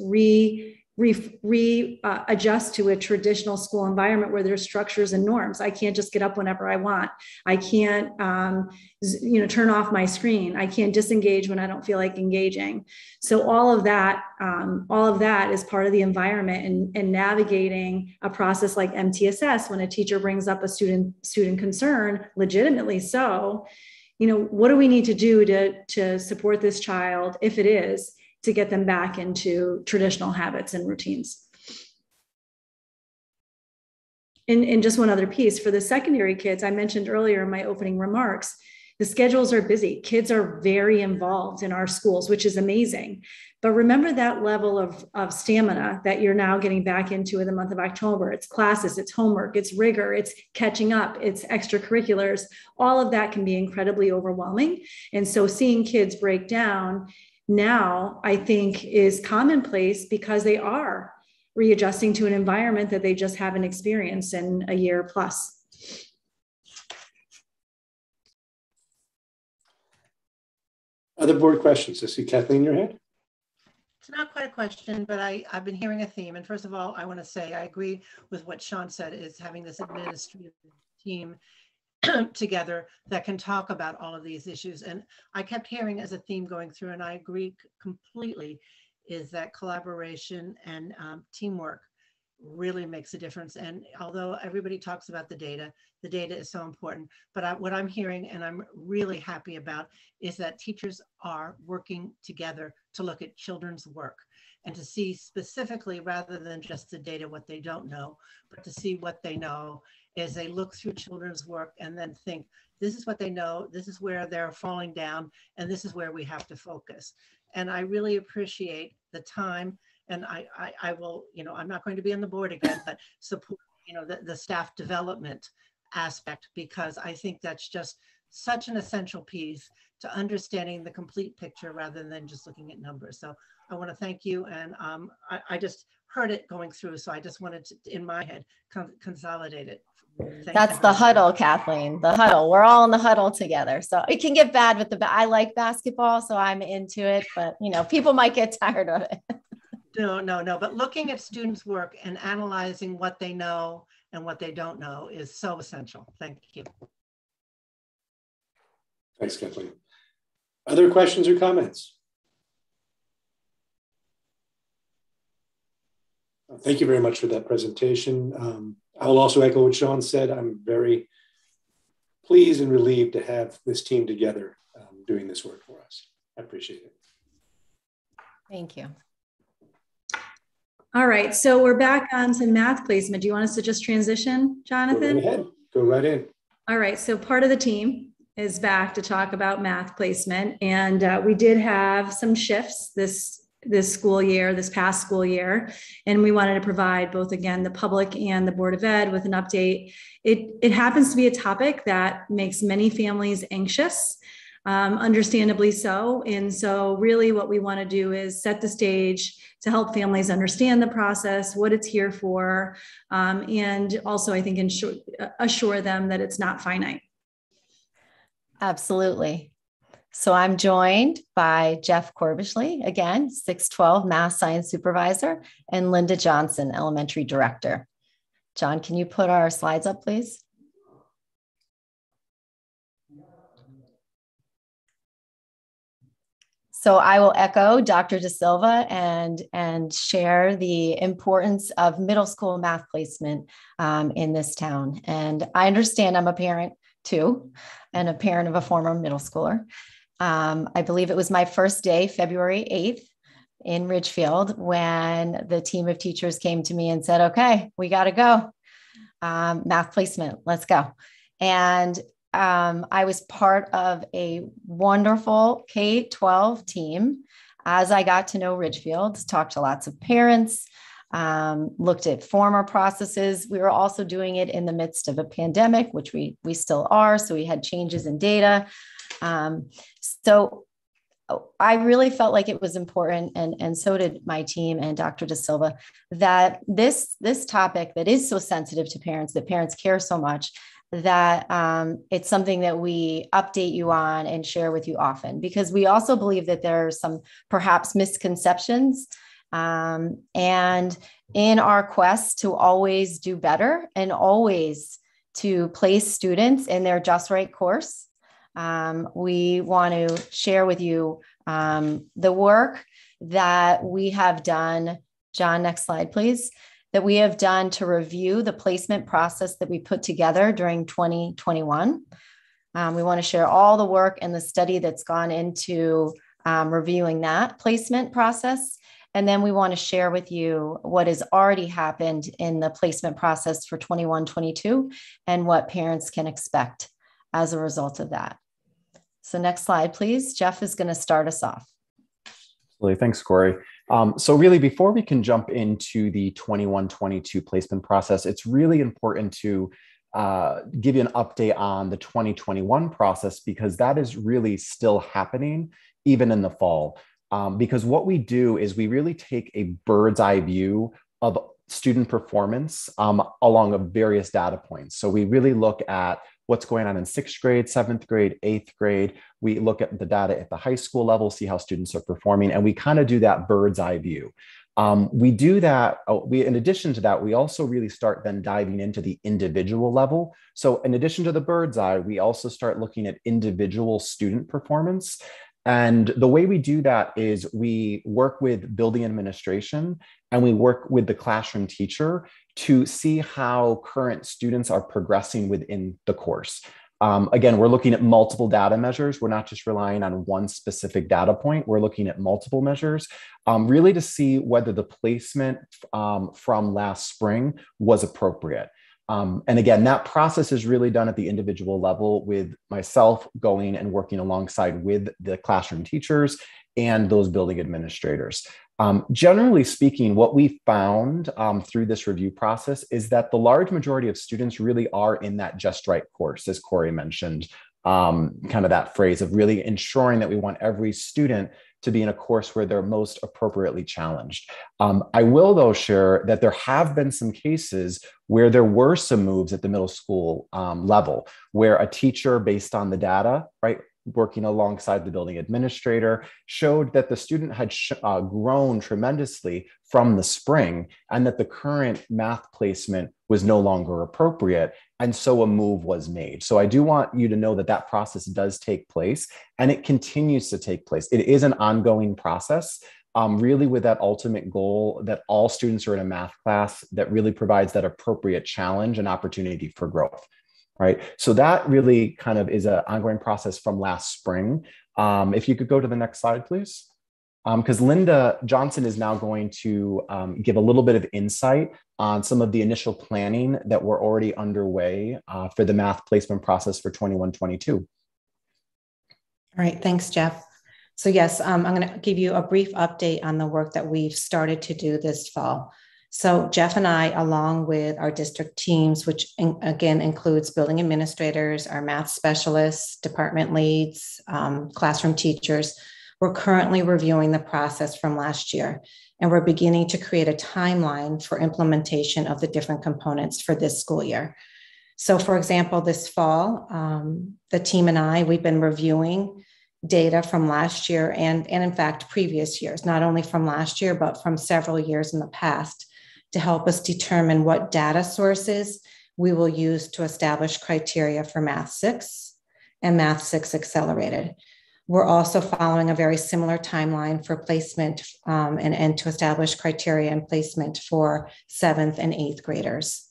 adjust to a traditional school environment where there's structures and norms? I can't just get up whenever I want. I can't, turn off my screen. I can't disengage when I don't feel like engaging. So all of that is part of the environment, and navigating a process like MTSS when a teacher brings up a student concern, legitimately so, what do we need to do to support this child, if it is, to get them back into traditional habits and routines. And just one other piece for the secondary kids, I mentioned earlier in my opening remarks, the schedules are busy. Kids are very involved in our schools, which is amazing. But remember that level of stamina that you're now getting back into in the month of October. It's classes, it's homework, it's rigor, it's catching up, it's extracurriculars. All of that can be incredibly overwhelming. And so seeing kids break down now, I think, is commonplace because they are readjusting to an environment that they just haven't experienced in a year plus. Other board questions? I see Kathleen, your hand. It's not quite a question, but I've been hearing a theme. And first of all, I want to say I agree with what Sean said, is having this administrative team together that can talk about all of these issues. And I kept hearing as a theme going through, and I agree completely, is that collaboration and teamwork really makes a difference. And although everybody talks about the data is so important, but what I'm hearing, and I'm really happy about, is that teachers are working together to look at children's work and to see specifically, rather than just the data, what they don't know, but to see what they know as they look through children's work and then think, this is what they know, this is where they're falling down, and this is where we have to focus. And I really appreciate the time, and I will, I'm not going to be on the board again, but support, the staff development aspect, because I think that's just such an essential piece to understanding the complete picture rather than just looking at numbers. So I want to thank you, and I just heard it going through, so I just wanted to, in my head, consolidate it. That's the huddle, Kathleen, the huddle. We're all in the huddle together. So it can get bad with I like basketball, so I'm into it, but people might get tired of it. No, but looking at students' work and analyzing what they know and what they don't know is so essential. Thank you. Thanks, Kathleen. Other questions or comments? Thank you very much for that presentation. I will also echo what Sean said. I'm very pleased and relieved to have this team together doing this work for us. I appreciate it. Thank you. All right, so we're back on to math placement. Do you want us to just transition, Jonathan? Go right ahead. Go right in. All right, so part of the team is back to talk about math placement. And we did have some shifts this school year, this past school year. And we wanted to provide both, again, the public and the Board of Ed with an update. It happens to be a topic that makes many families anxious, understandably so. And so really what we want to do is set the stage to help families understand the process, what it's here for, and also, I think, assure them that it's not finite. Absolutely. So I'm joined by Jeff Corbishley, again, 612 Math Science Supervisor, and Linda Johnson, Elementary Director. John, can you put our slides up, please? So I will echo Dr. De Silva and share the importance of middle school math placement in this town. And I understand I'm a parent too, and a parent of a former middle schooler. I believe it was my first day, February 8th, in Ridgefield, when the team of teachers came to me and said, okay, we got to go. Math placement, let's go. And I was part of a wonderful K-12 team as I got to know Ridgefield, talked to lots of parents, looked at former processes. We were also doing it in the midst of a pandemic, which we still are. So we had changes in data. So I really felt like it was important, and so did my team and Dr. De Silva, that this topic that is so sensitive to parents, that parents care so much, that it's something that we update you on and share with you often, because we also believe that there are some perhaps misconceptions. And in our quest to always do better and always to place students in their just right course, we want to share with you the work that we have done. John, next slide, please. That we have done to review the placement process that we put together during 2021. We want to share all the work and the study that's gone into reviewing that placement process. And then we want to share with you what has already happened in the placement process for 21-22 and what parents can expect as a result of that. So next slide, please. Jeff is going to start us off. Absolutely. Thanks, Corey. So really, before we can jump into the 21-22 placement process, it's really important to give you an update on the 2021 process, because that is really still happening even in the fall. Because what we do is we really take a bird's eye view of student performance along of various data points. So we really look at what's going on in 6th grade, 7th grade, 8th grade. We look at the data at the high school level, see how students are performing, and we kind of do that bird's eye view. We do that, in addition to that, we also really start then diving into the individual level. So in addition to the bird's eye, we also start looking at individual student performance. And the way we do that is we work with building administration and we work with the classroom teacher to see how current students are progressing within the course. Again, we're looking at multiple data measures. We're not just relying on one specific data point. We're looking at multiple measures, really to see whether the placement from last spring was appropriate. And again, that process is really done at the individual level, with myself going and working alongside with the classroom teachers and those building administrators. Generally speaking, what we found through this review process is that the large majority of students really are in that just right course, as Corey mentioned, kind of that phrase of really ensuring that we want every student to be in a course where they're most appropriately challenged. I will, though, share that there have been some cases where there were some moves at the middle school level, where a teacher, based on the data, right, working alongside the building administrator, showed that the student had grown tremendously from the spring and that the current math placement was no longer appropriate. And so a move was made. So I do want you to know that that process does take place and it continues to take place. It is an ongoing process, really with that ultimate goal that all students are in a math class that really provides that appropriate challenge and opportunity for growth. Right. So that really kind of is an ongoing process from last spring. If you could go to the next slide, please. because Linda Johnson is now going to give a little bit of insight on some of the initial planning that we're already underway for the math placement process for 21-22. All right, thanks, Jeff. So yes, I'm going to give you a brief update on the work that we've started to do this fall. So Jeff and I, along with our district teams, which again includes building administrators, our math specialists, department leads, classroom teachers, we're currently reviewing the process from last year, and we're beginning to create a timeline for implementation of the different components for this school year. So for example, this fall, the team and I, we've been reviewing data from last year and in fact, previous years, not only from last year, but from several years in the past, to help us determine what data sources we will use to establish criteria for Math 6 and Math 6 Accelerated. We're also following a very similar timeline for placement and to establish criteria and placement for 7th and 8th graders.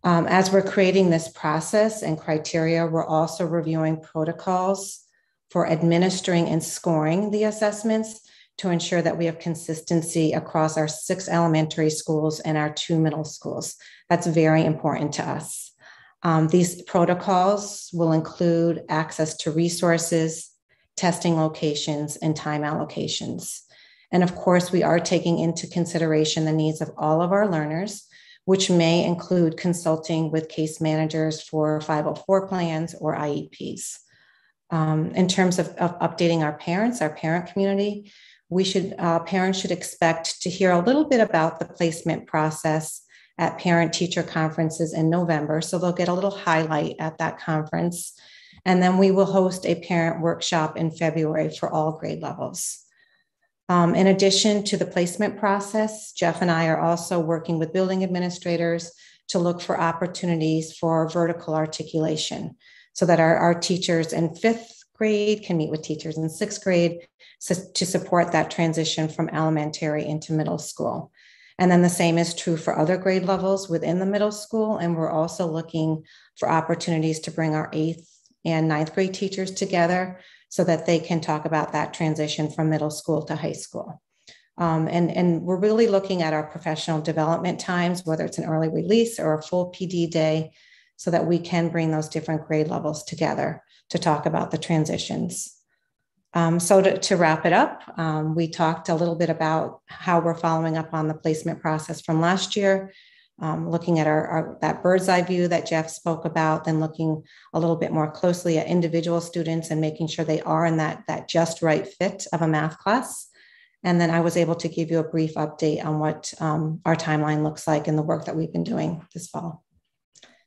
As we're creating this process and criteria, we're also reviewing protocols for administering and scoring the assessments to ensure that we have consistency across our 6 elementary schools and our 2 middle schools. That's very important to us. These protocols will include access to resources, testing locations, and time allocations. And of course, we are taking into consideration the needs of all of our learners, which may include consulting with case managers for 504 plans or IEPs. In terms of updating our parents, our parent community, parents should expect to hear a little bit about the placement process at parent-teacher conferences in November. So they'll get a little highlight at that conference. And then we will host a parent workshop in February for all grade levels. In addition to the placement process, Jeff and I are also working with building administrators to look for opportunities for vertical articulation so that our teachers in 5th grade can meet with teachers in 6th grade to support that transition from elementary into middle school. And then the same is true for other grade levels within the middle school. And we're also looking for opportunities to bring our 8th and 9th grade teachers together so that they can talk about that transition from middle school to high school. And we're really looking at our professional development times, whether it's an early release or a full PD day, so that we can bring those different grade levels together to talk about the transitions. So to wrap it up, we talked a little bit about how we're following up on the placement process from last year, looking at that bird's eye view that Jeff spoke about, then looking a little bit more closely at individual students and making sure they are in that just right fit of a math class. And then I was able to give you a brief update on what our timeline looks like and the work that we've been doing this fall.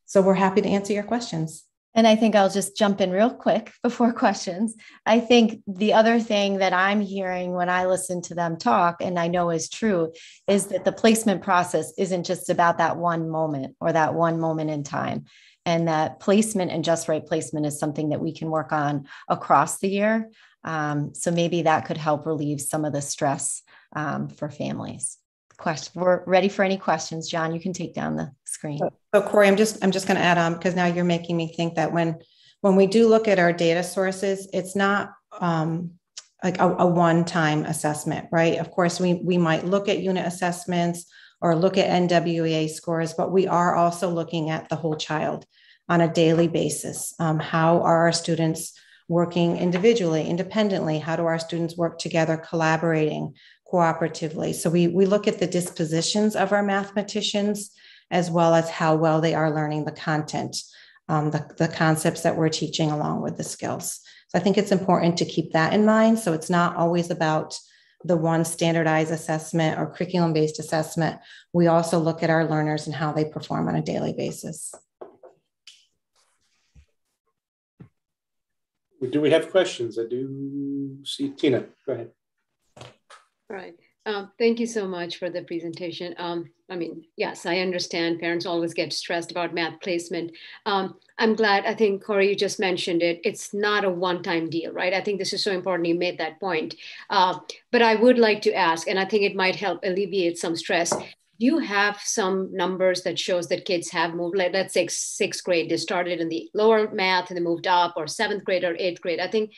So we're happy to answer your questions. And I think I'll just jump in real quick before questions. I think the other thing that I'm hearing when I listen to them talk, and I know is true, is that the placement process isn't just about that one moment or that one moment in time. And that placement and just right placement is something that we can work on across the year. So maybe that could help relieve some of the stress for families. We're ready for any questions. John, you can take down the screen. So Corey, I'm just going to add on, because now you're making me think that when we do look at our data sources, it's not like a one-time assessment, right? Of course, we might look at unit assessments or look at NWEA scores, but we are also looking at the whole child on a daily basis. How are our students working individually, independently? How do our students work together, collaborating cooperatively? So we look at the dispositions of our mathematicians, as well as how well they are learning the content, the concepts that we're teaching along with the skills. So I think it's important to keep that in mind. So it's not always about the one standardized assessment or curriculum-based assessment. We also look at our learners and how they perform on a daily basis. Do we have questions? I do see Tina. Go ahead. All right. Thank you so much for the presentation. I mean, yes, I understand parents always get stressed about math placement. I'm glad, I think, Corey, you just mentioned it. It's not a one-time deal, right? I think this is so important you made that point. But I would like to ask, and I think it might help alleviate some stress. Do you have some numbers that shows that kids have moved, let's say 6th grade, they started in the lower math and they moved up, or 7th grade or 8th grade? I think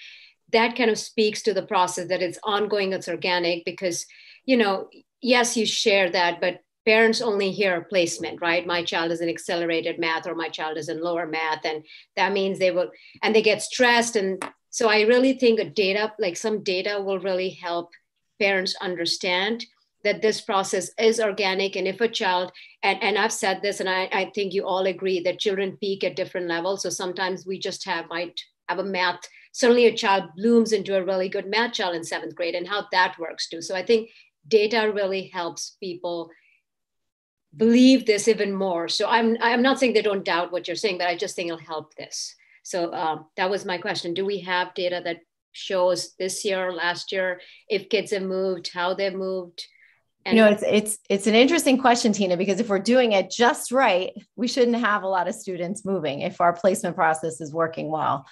that kind of speaks to the process, that it's ongoing, it's organic, because, you know, yes, you share that, but parents only hear placement, right? My child is in accelerated math, or my child is in lower math. And that means they get stressed. And so I really think some data will really help parents understand that this process is organic. And if a child, and I've said this, and I think you all agree that children peak at different levels. So sometimes we just might have a math, suddenly a child blooms into a really good math child in 7th grade, and how that works too. So I think data really helps people believe this even more. So I'm not saying they don't doubt what you're saying, but I just think it'll help this. So that was my question. Do we have data that shows this year or last year if kids have moved, how they've moved? And you know, it's an interesting question, Tina, because if we're doing it just right, we shouldn't have a lot of students moving if our placement process is working well.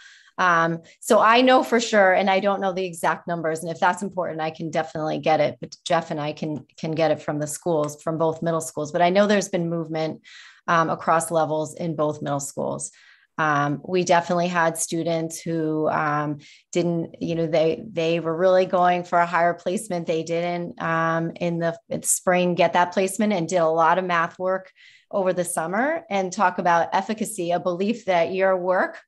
So I know for sure, and I don't know the exact numbers, and if that's important, I can definitely get it. But Jeff and I can get it from the schools, from both middle schools. But I know there's been movement across levels in both middle schools. We definitely had students who didn't, you know, they were really going for a higher placement. They didn't in the spring get that placement, and did a lot of math work over the summer, and talk about efficacy, a belief that your work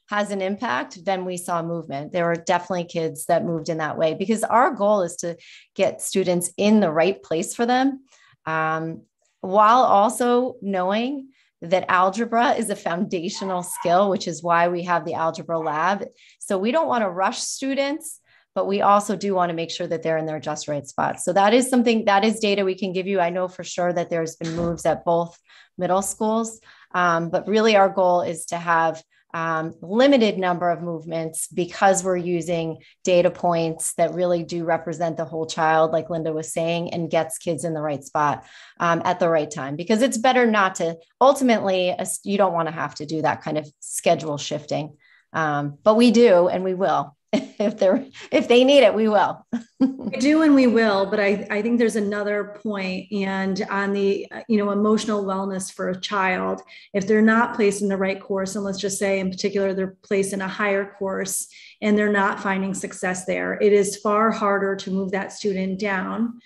has an impact. Then we saw movement. There were definitely kids that moved in that way, because our goal is to get students in the right place for them, while also knowing that algebra is a foundational skill, which is why we have the algebra lab. So we don't want to rush students, but we also do want to make sure that they're in their just right spot. So that is something, that is data we can give you. I know for sure that there's been moves at both middle schools, but really our goal is to have limited number of movements, because we're using data points that really do represent the whole child, like Linda was saying, and gets kids in the right spot at the right time. Because it's better not to, ultimately, you don't want to have to do that kind of schedule shifting. But we do, and we will. If they need it, we will. We do, and we will. But I think there's another point, and on the emotional wellness for a child, if they're not placed in the right course, and let's just say in particular they're placed in a higher course and they're not finding success there, it is far harder to move that student down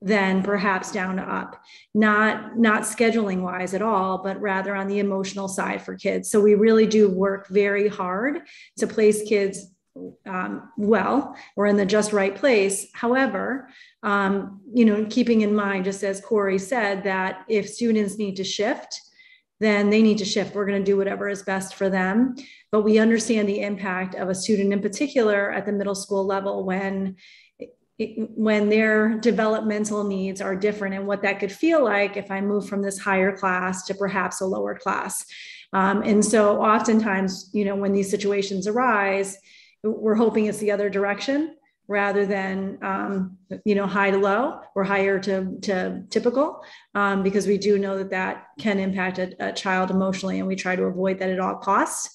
than perhaps down to up, not scheduling wise at all, but rather on the emotional side for kids. So we really do work very hard to place kids well, we're in the just right place. However, keeping in mind, just as Corey said, that if students need to shift, then they need to shift. We're going to do whatever is best for them. But we understand the impact of a student in particular at the middle school level when their developmental needs are different, and what that could feel like if I move from this higher class to perhaps a lower class. And so oftentimes, when these situations arise, we're hoping it's the other direction rather than, high to low or higher to typical, because we do know that can impact a child emotionally, and we try to avoid that at all costs.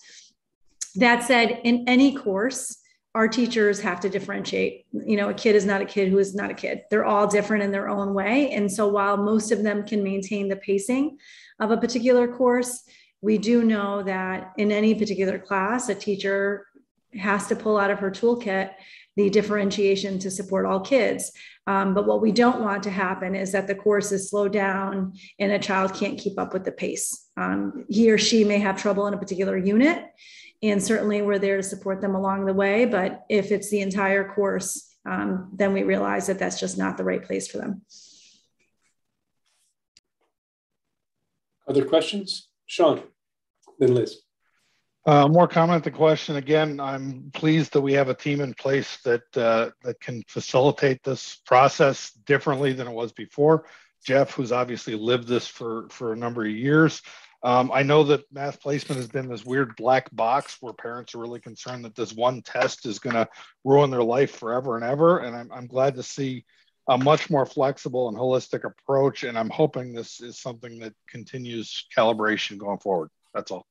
That said, in any course, our teachers have to differentiate. A kid is not a kid who is not a kid. They're all different in their own way. And so while most of them can maintain the pacing of a particular course, we do know that in any particular class, a teacher has to pull out of her toolkit the differentiation to support all kids. But what we don't want to happen is that the course is slowed down and a child can't keep up with the pace. He or she may have trouble in a particular unit, and certainly we're there to support them along the way. But if it's the entire course, then we realize that that's just not the right place for them. Other questions? Sean, then Liz. More comment, the question. Again, I'm pleased that we have a team in place that can facilitate this process differently than it was before. Jeff, who's obviously lived this for a number of years. I know that math placement has been this weird black box where parents are really concerned that this one test is going to ruin their life forever and ever. And I'm glad to see a much more flexible and holistic approach. And I'm hoping this is something that continues calibration going forward. That's all.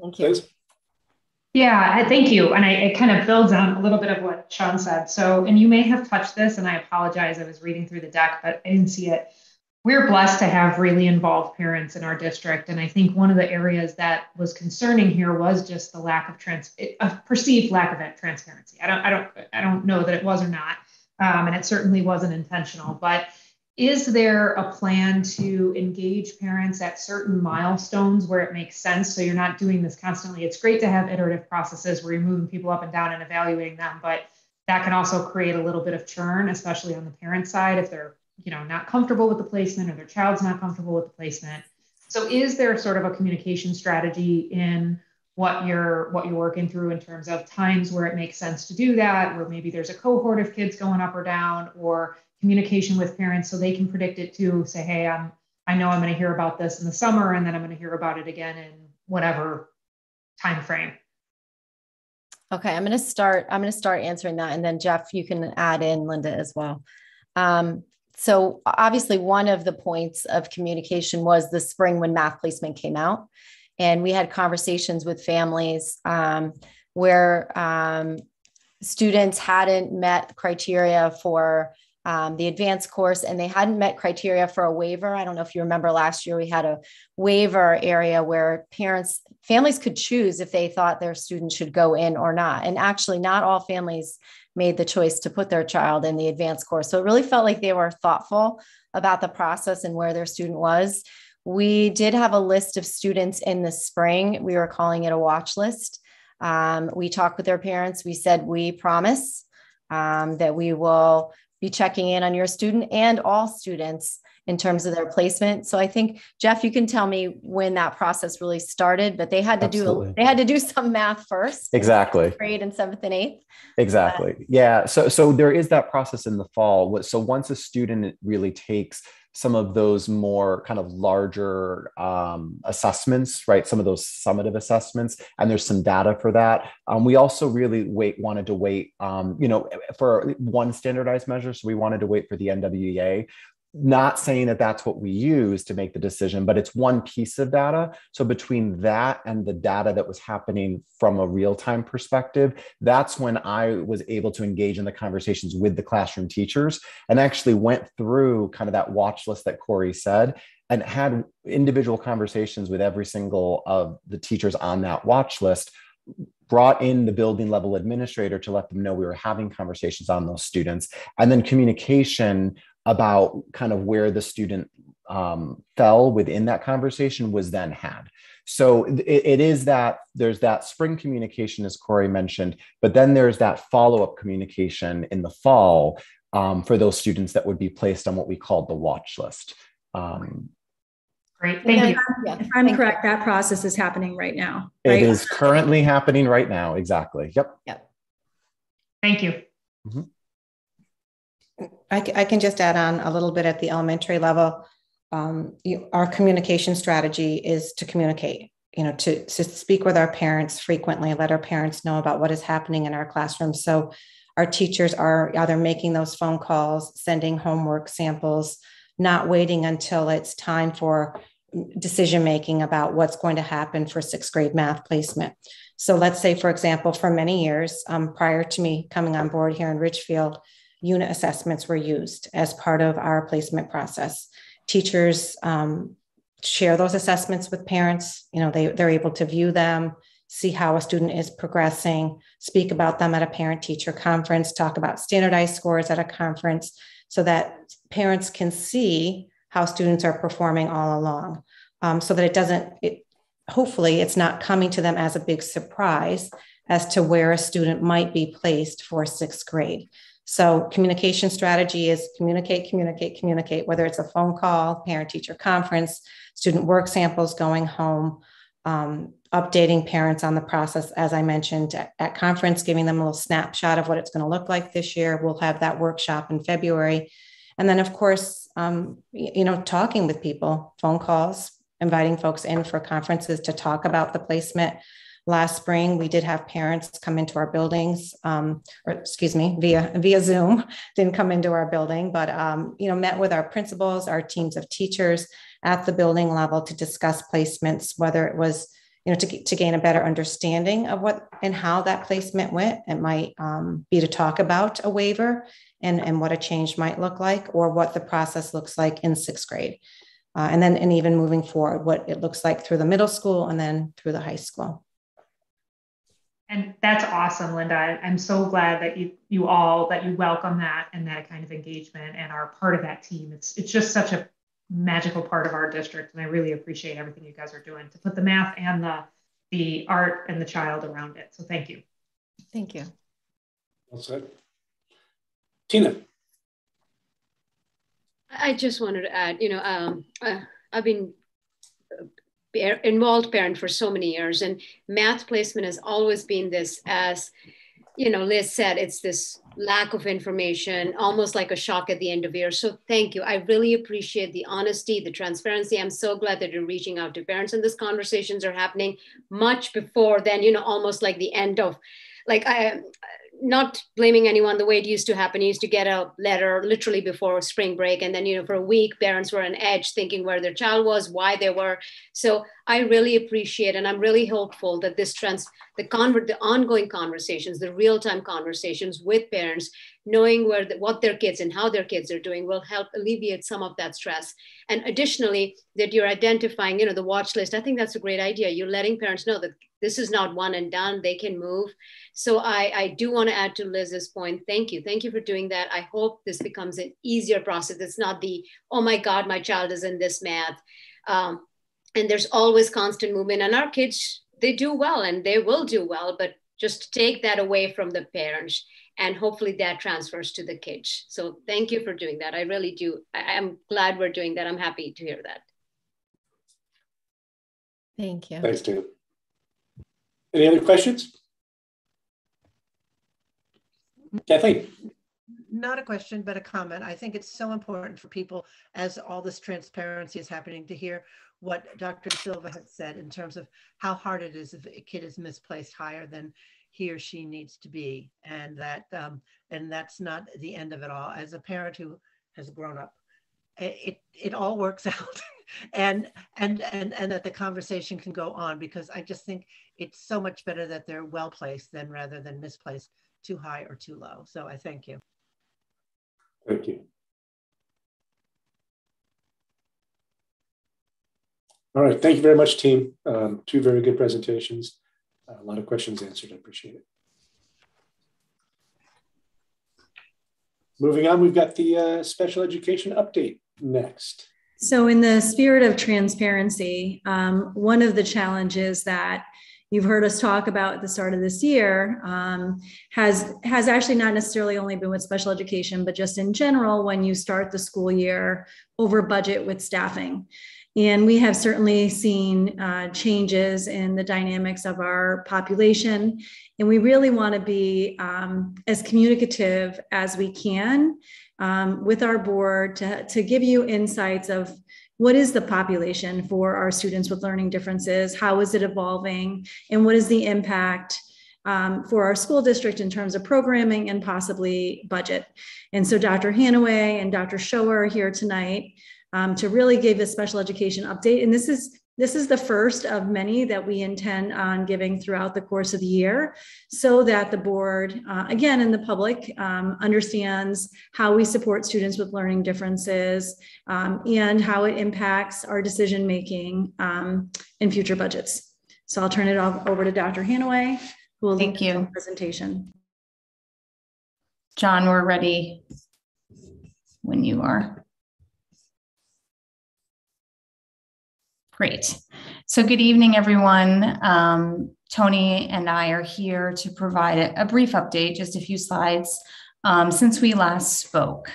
Thank you. Yeah, thank you. And it kind of builds on a little bit of what Sean said. So, and you may have touched this, and I apologize, I was reading through the deck, but I didn't see it. we're blessed to have really involved parents in our district. And I think one of the areas that was concerning here was just the lack of a perceived lack of transparency. I don't know that it was or not. And it certainly wasn't intentional, but is there a plan to engage parents at certain milestones where it makes sense? So you're not doing this constantly. It's great to have iterative processes where you're moving people up and down and evaluating them, but that can also create a little bit of churn, especially on the parent side, if they're not comfortable with the placement or their child's not comfortable with the placement. So is there sort of a communication strategy in what you're working through in terms of times where it makes sense to do that, where maybe there's a cohort of kids going up or down, or communication with parents so they can predict it too, say, hey, I know I'm going to hear about this in the summer, and then I'm going to hear about it again in whatever time frame. Okay, I'm going to start answering that, and then Jeff, you can add in, Linda, as well. So obviously one of the points of communication was the spring when math placement came out, and we had conversations with families where students hadn't met criteria for the advanced course, and they hadn't met criteria for a waiver. I don't know if you remember last year, we had a waiver area where families could choose if they thought their student should go in or not. And actually not all families made the choice to put their child in the advanced course. So it really felt like they were thoughtful about the process and where their student was. We did have a list of students in the spring. We were calling it a watch list. We talked with their parents. We said, we promise that we will be checking in on your student and all students in terms of their placement. So I think, Jeff, you can tell me when that process really started, but they had to do some math first. Exactly. Grade in 7th and 8th. Exactly. Yeah. So there is that process in the fall. So once a student really takes some of those more kind of larger assessments, right? Some of those summative assessments, and there's some data for that. We also really wanted to wait, for one standardized measure. So we wanted to wait for the NWEA. Not saying that that's what we use to make the decision, but it's one piece of data. So between that and the data that was happening from a real-time perspective, that's when I was able to engage in the conversations with the classroom teachers and actually went through kind of that watch list that Corey said and had individual conversations with every single of the teachers on that watch list, brought in the building level administrator to let them know we were having conversations on those students, and then communication about kind of where the student fell within that conversation was then had. So it is that there's that spring communication, as Corey mentioned, but then there's that follow-up communication in the fall for those students that would be placed on what we called the watch list. Great, thank you. If I'm correct, that process is happening right now. Right? It is currently happening right now. Exactly. Yep. Thank you. Mm-hmm. I can just add on a little bit at the elementary level. Our communication strategy is to communicate, to speak with our parents frequently, let our parents know about what is happening in our classrooms. So our teachers are either making those phone calls, sending homework samples, not waiting until it's time for decision-making about what's going to happen for 6th grade math placement. So let's say, for example, for many years prior to me coming on board here in Richfield, unit assessments were used as part of our placement process. Teachers share those assessments with parents. They're able to view them, see how a student is progressing, speak about them at a parent-teacher conference, talk about standardized scores at a conference, so that parents can see how students are performing all along, so that hopefully it's not coming to them as a big surprise as to where a student might be placed for 6th grade. So communication strategy is communicate, whether it's a phone call, parent-teacher conference, student work samples going home, updating parents on the process, as I mentioned at conference, giving them a little snapshot of what it's going to look like this year. We'll have that workshop in February. And then, of course, talking with people, phone calls, inviting folks in for conferences to talk about the placement. Last spring, we did have parents come into our buildings, via Zoom, didn't come into our building, but, met with our principals, our teams of teachers at the building level to discuss placements, whether it was, to gain a better understanding of what and how that placement went. It might be to talk about a waiver. and what a change might look like, or what the process looks like in 6th grade. And even moving forward, what it looks like through the middle school and then through the high school. And that's awesome, Linda. I'm so glad that you welcome that and that kind of engagement and are part of that team. It's just such a magical part of our district, and I really appreciate everything you guys are doing to put the math and the art and the child around it. So thank you. Thank you. Well said. Tina. I just wanted to add, I've been involved parent for so many years, and math placement has always been this, as Liz said, it's this lack of information, almost like a shock at the end of year. So thank you. I really appreciate the honesty, the transparency. I'm so glad that you're reaching out to parents, and these conversations are happening much before then, almost like the end of, not blaming anyone the way it used to happen. You used to get a letter literally before spring break. And then, for a week, parents were on edge thinking where their child was, why they were. So I really appreciate, and I'm really hopeful that the ongoing conversations, the real-time conversations with parents, knowing what their kids and how their kids are doing will help alleviate some of that stress. And additionally, that you're identifying, the watch list. I think that's a great idea. You're letting parents know that this is not one and done, they can move. So I do want to add to Liz's point. Thank you. Thank you for doing that. I hope this becomes an easier process. It's not the, oh my God, my child is in this math. And there's always constant movement, and our kids, they do well and they will do well, but just take that away from the parents, and hopefully that transfers to the kids. So thank you for doing that. I really do. I'm glad we're doing that. I'm happy to hear that. Thank you. Thanks, Tina. Any other questions? Kathleen? Not a question, but a comment. I think it's so important for people, as all this transparency is happening, to hear what Dr. Silva had said in terms of how hard it is if a kid is misplaced higher than he or she needs to be, and that's not the end of it all. As a parent who has grown up, it all works out, and that the conversation can go on, because I just think it's so much better that they're well placed than rather than misplaced too high or too low. So I thank you. Thank you. All right, thank you very much, team. Two very good presentations. A lot of questions answered. I appreciate it. Moving on, we've got the special education update next. So in the spirit of transparency, one of the challenges that you've heard us talk about at the start of this year has actually not necessarily only been with special education, but just in general, when you start the school year over budget with staffing. And we have certainly seen changes in the dynamics of our population. And we really want to be as communicative as we can with our board to give you insights of what is the population for our students with learning differences, how is it evolving, and what is the impact for our school district in terms of programming and possibly budget. And so Dr. Hanaway and Dr. Shower are here tonight to really give a special education update. And this is the first of many that we intend on giving throughout the course of the year, so that the board, again, and the public understands how we support students with learning differences and how it impacts our decision-making in future budgets. So I'll turn it over to Dr. Hanaway, who will lead the presentation. John, we're ready when you are. Great. So good evening, everyone. Tony and I are here to provide a brief update, just a few slides since we last spoke.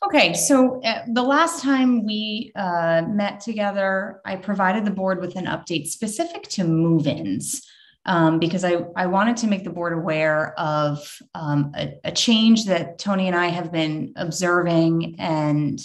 Okay, so the last time we met together, I provided the board with an update specific to move-ins. Because I wanted to make the board aware of a change that Tony and I have been observing, and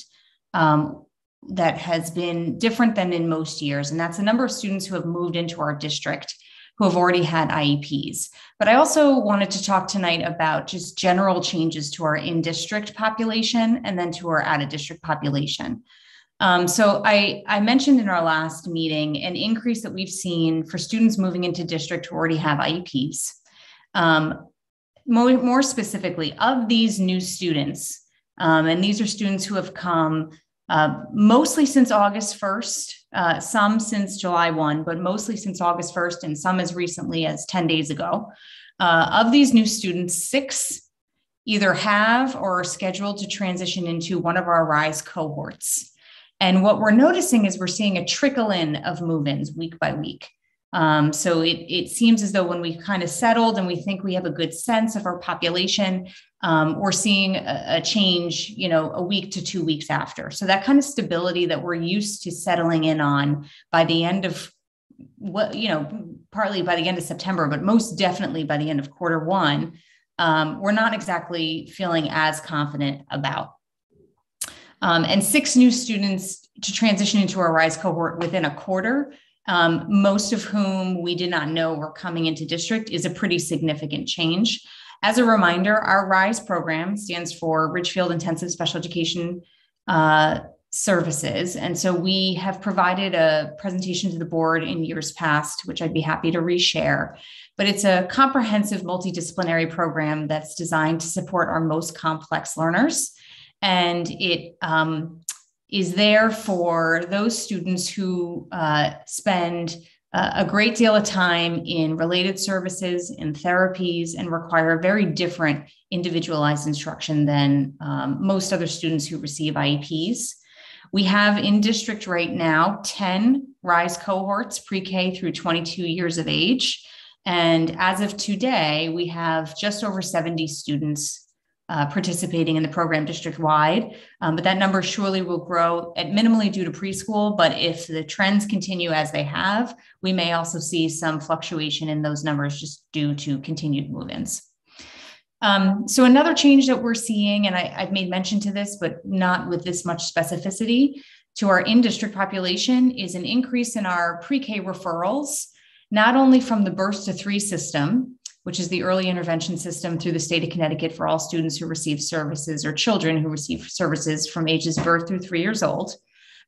that has been different than in most years. And that's the number of students who have moved into our district who have already had IEPs. But I also wanted to talk tonight about just general changes to our in-district population and then to our out-of-district population. So I mentioned in our last meeting an increase that we've seen for students moving into district who already have IEPs. More specifically, of these new students, and these are students who have come mostly since August 1st, some since July 1, but mostly since August 1st, and some as recently as 10 days ago. Of these new students, 6 either have or are scheduled to transition into one of our RISE cohorts. And what we're noticing is we're seeing a trickle in of move-ins week by week. So it seems as though when we kind of settled and we think we have a good sense of our population, we're seeing a change, a week to 2 weeks after. So that kind of stability that we're used to settling in on by the end of partly by the end of September, but most definitely by the end of Q1, we're not exactly feeling as confident about. And 6 new students to transition into our RISE cohort within a quarter, most of whom we did not know were coming into district, is a pretty significant change. As a reminder, our RISE program stands for Ridgefield Intensive Special Education Services. And so we have provided a presentation to the board in years past, which I'd be happy to reshare. But it's a comprehensive multidisciplinary program that's designed to support our most complex learners. And it is there for those students who spend a great deal of time in related services, in therapies, and require very different individualized instruction than most other students who receive IEPs. We have in district right now 10 RISE cohorts, pre-K through 22 years of age. And as of today, we have just over 70 students participating in the program district-wide, but that number surely will grow at minimally due to preschool. But if the trends continue as they have, we may also see some fluctuation in those numbers just due to continued move-ins. So another change that we're seeing, and I've made mention to this, but not with this much specificity, to our in-district population is an increase in our pre-K referrals, not only from the Birth to 3 system, which is the early intervention system through the state of Connecticut for all students who receive services or children who receive services from ages birth through 3 years old,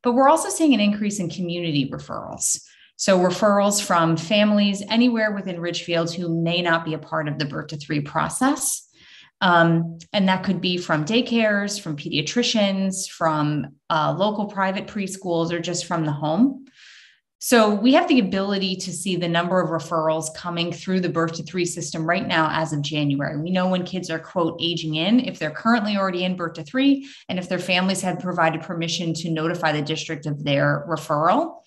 but we're also seeing an increase in community referrals. So referrals from families anywhere within Ridgefield who may not be a part of the Birth to 3 process. And that could be from daycares, from pediatricians, from local private preschools, or just from the home. So we have the ability to see the number of referrals coming through the Birth to 3 system right now as of January. We know when kids are, quote, aging in, if they're currently already in Birth to 3, and if their families have provided permission to notify the district of their referral.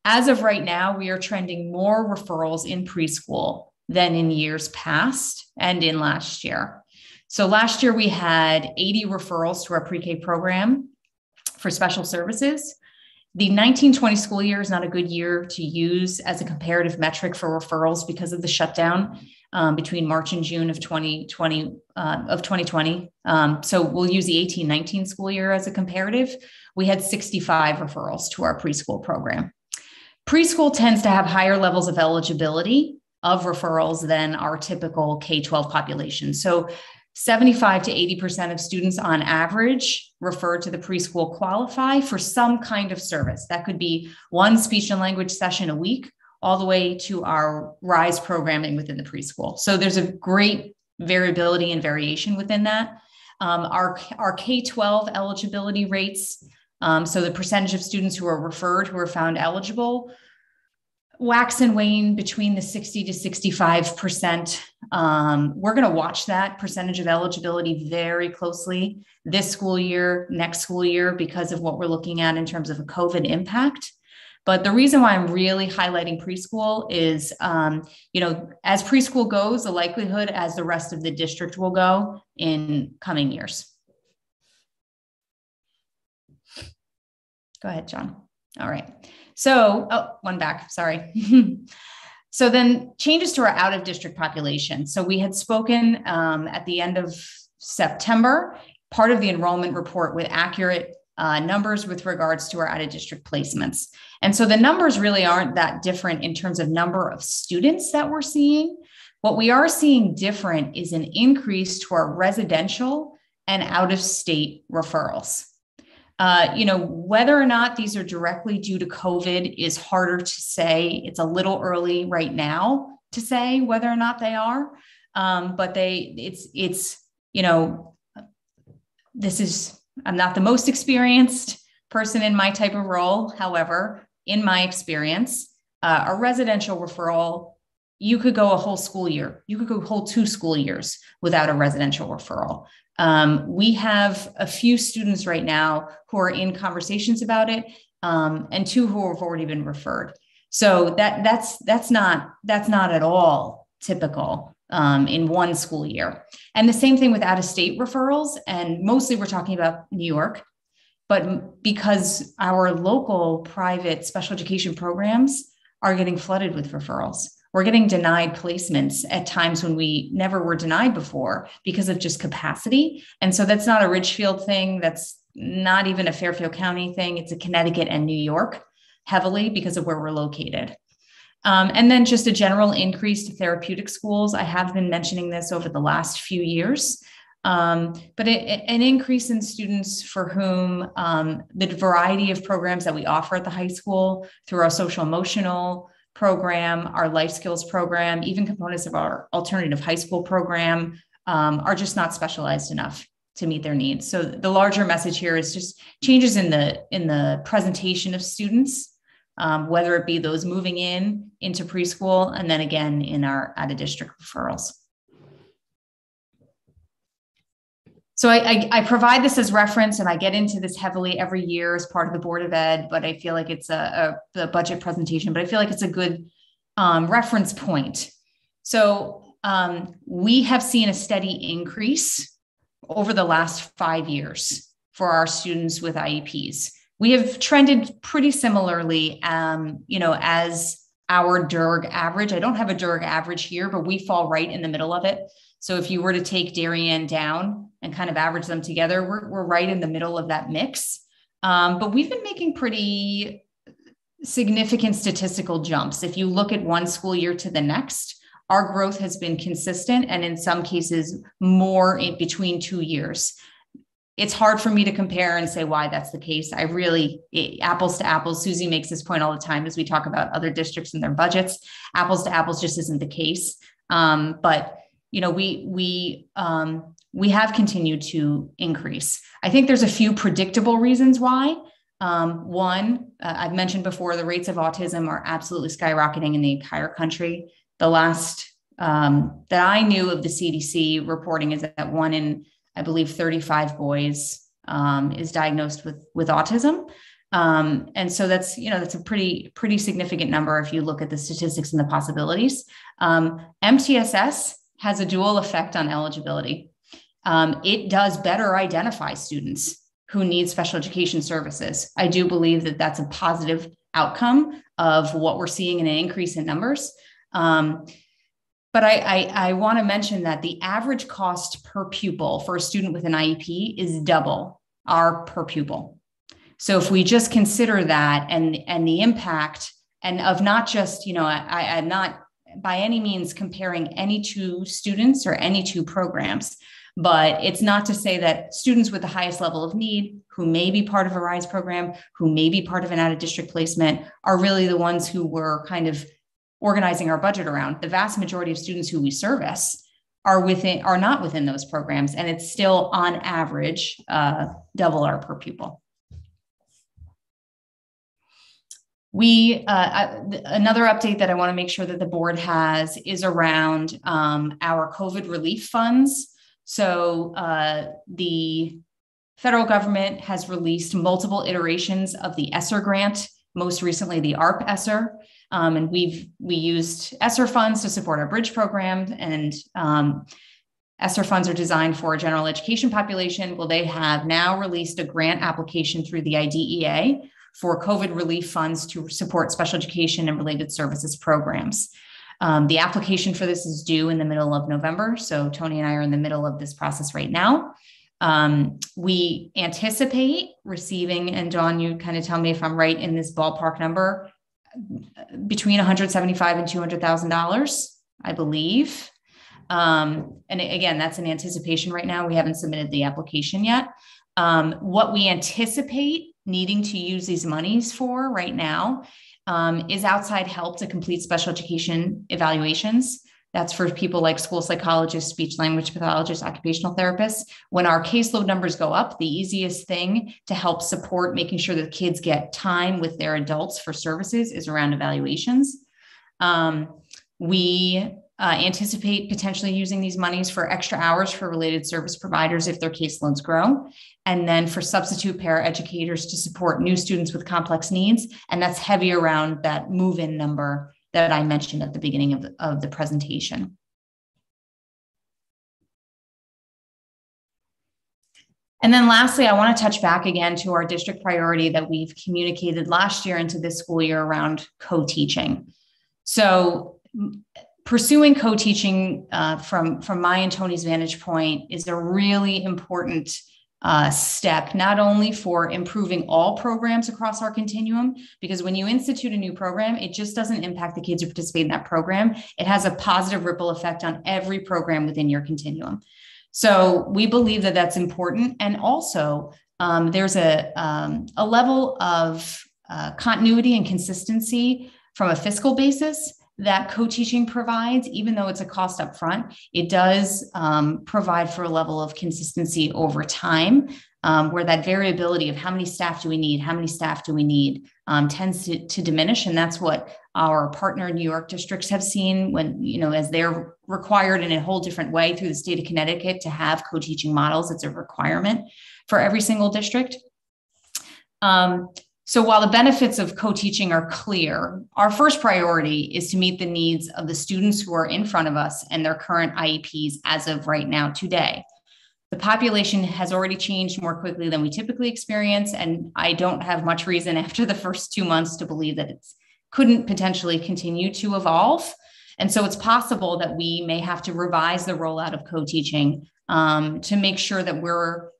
As of right now, we are trending more referrals in preschool than in years past and in last year. So last year we had 80 referrals to our pre-K program for special services. The 1920 school year is not a good year to use as a comparative metric for referrals because of the shutdown between March and June of 2020. So we'll use the 18-19 school year as a comparative. We had 65 referrals to our preschool program. Preschool tends to have higher levels of eligibility of referrals than our typical K-12 population. So 75 to 80% of students on average referred to the preschool qualify for some kind of service. That could be one speech and language session a week, all the way to our RISE programming within the preschool. So there's a great variability and variation within that. Our K-12 eligibility rates, so the percentage of students who are referred, who are found eligible, wax and wane between the 60 to 65%. We're going to watch that percentage of eligibility very closely this school year, next school year, because of what we're looking at in terms of a COVID impact. But the reason why I'm really highlighting preschool is, as preschool goes, the likelihood as the rest of the district will go in coming years. Go ahead, John. All right. So, one back, sorry. So then changes to our out of district population. So we had spoken at the end of September, part of the enrollment report with accurate numbers with regards to our out of district placements. And so the numbers really aren't that different in terms of number of students that we're seeing. What we are seeing different is an increase to our residential and out of state referrals. Whether or not these are directly due to COVID is harder to say. It's a little early right now to say whether or not they are, but it's you know, I'm not the most experienced person in my type of role. However, in my experience, a residential referral, you could go a whole school year. You could go a whole 2 school years without a residential referral. We have a few students right now who are in conversations about it, and 2 who have already been referred. So that's not at all typical in 1 school year. And the same thing with out-of-state referrals. And mostly we're talking about New York, but because our local private special education programs are getting flooded with referrals. We're getting denied placements at times when we never were denied before because of just capacity. And so that's not a Ridgefield thing. That's not even a Fairfield County thing. It's a Connecticut and New York heavily because of where we're located. And then just a general increase to therapeutic schools. I have been mentioning this over the last few years, but an increase in students for whom the variety of programs that we offer at the high school through our social-emotional program, our life skills program, even components of our alternative high school program are just not specialized enough to meet their needs. So the larger message here is just changes in the presentation of students, whether it be those moving into preschool, and then again in our out-of-district referrals. So I provide this as reference, and I get into this heavily every year as part of the Board of Ed, but I feel like it's the budget presentation, but I feel like it's a good reference point. So we have seen a steady increase over the last 5 years for our students with IEPs. We have trended pretty similarly, as our DERG average. I don't have a DERG average here, but we fall right in the middle of it. So if you were to take Darien down and kind of average them together, we're right in the middle of that mix. But we've been making pretty significant statistical jumps. If you look at 1 school year to the next, our growth has been consistent, and in some cases more in between 2 years. It's hard for me to compare and say why that's the case. Apples to apples, Susie makes this point all the time as we talk about other districts and their budgets. Apples to apples just isn't the case. But we have continued to increase. I think there's a few predictable reasons why. One, I've mentioned before, the rates of autism are absolutely skyrocketing in the entire country. The last that I knew of the CDC reporting is that 1 in, I believe, 35 boys is diagnosed with autism. And so that's a pretty significant number if you look at the statistics and the possibilities. MTSS has a dual effect on eligibility. It does better identify students who need special education services. I do believe that that's a positive outcome of what we're seeing in an increase in numbers. But I want to mention that the average cost per pupil for a student with an IEP is double our per pupil. So if we just consider that and the impact, and of not just, I'm not by any means comparing any 2 students or any 2 programs, but it's not to say that students with the highest level of need, who may be part of a RISE program, who may be part of an out-of-district placement, are really the ones who we're kind of organizing our budget around. The vast majority of students who we service are not within those programs, and it's still on average double our per pupil. Another update that I want to make sure that the board has is around our COVID relief funds. So the federal government has released multiple iterations of the ESSER grant, most recently the ARP ESSER. And we used ESSER funds to support our bridge program, and ESSER funds are designed for a general education population. Well, they have now released a grant application through the IDEA for COVID relief funds to support special education and related services programs. The application for this is due in the middle of November. So Tony and I are in the middle of this process right now. We anticipate receiving, and Dawn, you kind of tell me if I'm right in this ballpark number, between $175,000 and $200,000, I believe. And again, that's an anticipation right now. We haven't submitted the application yet. What we anticipate needing to use these monies for right now is outside help to complete special education evaluations. That's for people like school psychologists, speech language pathologists, occupational therapists. When our caseload numbers go up, the easiest thing to help support making sure that kids get time with their adults for services is around evaluations. We anticipate potentially using these monies for extra hours for related service providers if their caseloads grow, and then for substitute paraeducators to support new students with complex needs. And that's heavy around that move-in number that I mentioned at the beginning of the presentation. And then lastly, I want to touch back again to our district priority that we've communicated last year into this school year around co-teaching. So pursuing co-teaching from my and Tony's vantage point is a really important step, not only for improving all programs across our continuum, because when you institute a new program, it just doesn't impact the kids who participate in that program. It has a positive ripple effect on every program within your continuum. So we believe that that's important. And also there's a level of continuity and consistency from a fiscal basis that co-teaching provides. Even though it's a cost up front, it does provide for a level of consistency over time, where that variability of how many staff do we need, tends to diminish. And that's what our partner New York districts have seen when, as they're required in a whole different way through the state of Connecticut to have co-teaching models. It's a requirement for every single district. So while the benefits of co-teaching are clear, our first priority is to meet the needs of the students who are in front of us and their current IEPs as of right now today. The population has already changed more quickly than we typically experience, and I don't have much reason after the first 2 months to believe that it couldn't potentially continue to evolve. And so it's possible that we may have to revise the rollout of co-teaching to make sure that we're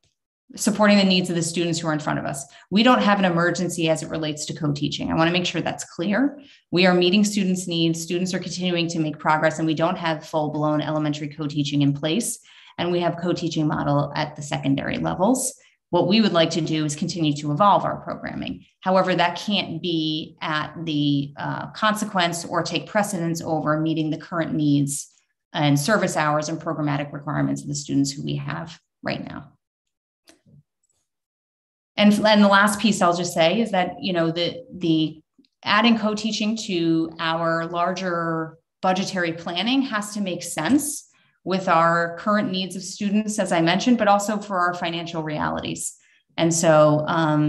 supporting the needs of the students who are in front of us. We don't have an emergency as it relates to co-teaching. I want to make sure that's clear. We are meeting students' needs. Students are continuing to make progress, and we don't have full-blown elementary co-teaching in place. And we have co-teaching model at the secondary levels. What we would like to do is continue to evolve our programming. However, that can't be at the consequence or take precedence over meeting the current needs and service hours and programmatic requirements of the students who we have right now. And the last piece I'll just say is that, the adding co-teaching to our larger budgetary planning has to make sense with our current needs of students, as I mentioned, but also for our financial realities. And so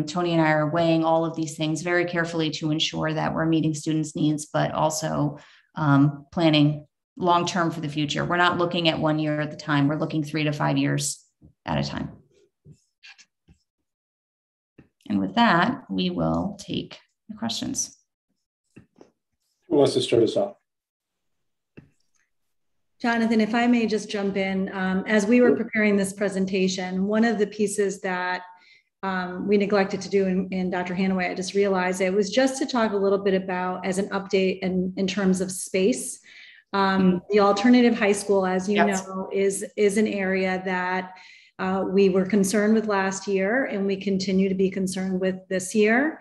Tony and I are weighing all of these things very carefully to ensure that we're meeting students' needs, but also planning long-term for the future. We're not looking at 1 year at the time. We're looking 3 to 5 years at a time. And with that, we will take the questions. Who wants to start us off? Jonathan, if I may just jump in, as we were preparing this presentation, one of the pieces that we neglected to do in Dr. Hanaway, I just realized it was just to talk a little bit about, as an update in terms of space. The alternative high school, as you know, is an area that we were concerned with last year, and we continue to be concerned with this year.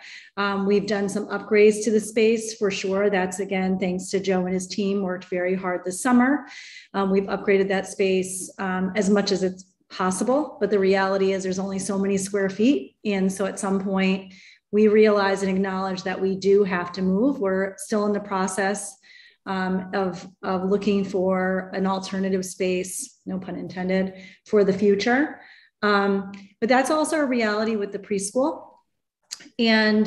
We've done some upgrades to the space for sure. That's, again, thanks to Joe and his team, worked very hard this summer. We've upgraded that space as much as it's possible, but the reality is there's only so many square feet. And so at some point we realize and acknowledge that we do have to move. We're still in the process of looking for an alternative space, no pun intended, for the future. But that's also a reality with the preschool, and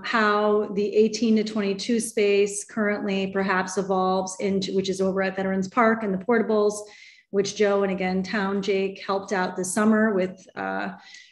how the 18 to 22 space currently perhaps evolves into, which is over at Veterans Park and the portables, which Joe and again, Town Jake helped out this summer with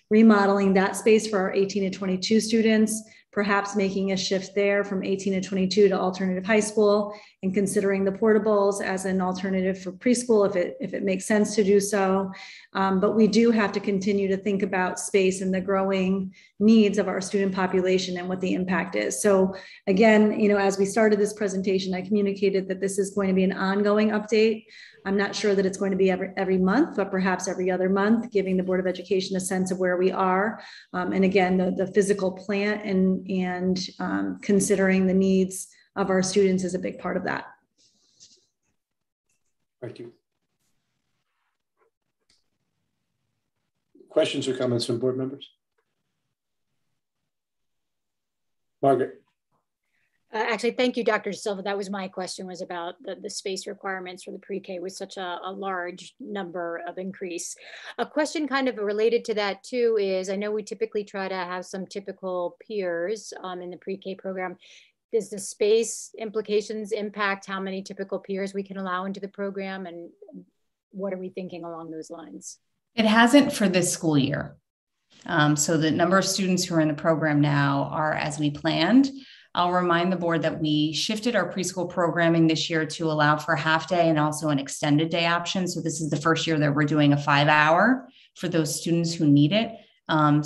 remodeling that space for our 18 to 22 students, perhaps making a shift there from 18 to 22 to alternative high school, and considering the portables as an alternative for preschool if it makes sense to do so. But we do have to continue to think about space and the growing needs of our student population and what the impact is. So again, as we started this presentation, I communicated that this is going to be an ongoing update. I'm not sure that it's going to be every month, but perhaps every other month, giving the Board of Education a sense of where we are. And again, the physical plant and considering the needs of our students is a big part of that. Thank you. Questions or comments from board members? Margaret. Actually, thank you, Dr. Silva. That was my question, was about the space requirements for the pre-K with such a large number of increase. A question kind of related to that too is, I know we typically try to have some typical peers in the pre-K program. Does the space implications impact how many typical peers we can allow into the program? And what are we thinking along those lines? It hasn't for this school year. So the number of students who are in the program now are as we planned. I'll remind the board that we shifted our preschool programming this year to allow for a half day and also an extended day option. So this is the first year that we're doing a 5-hour for those students who need it.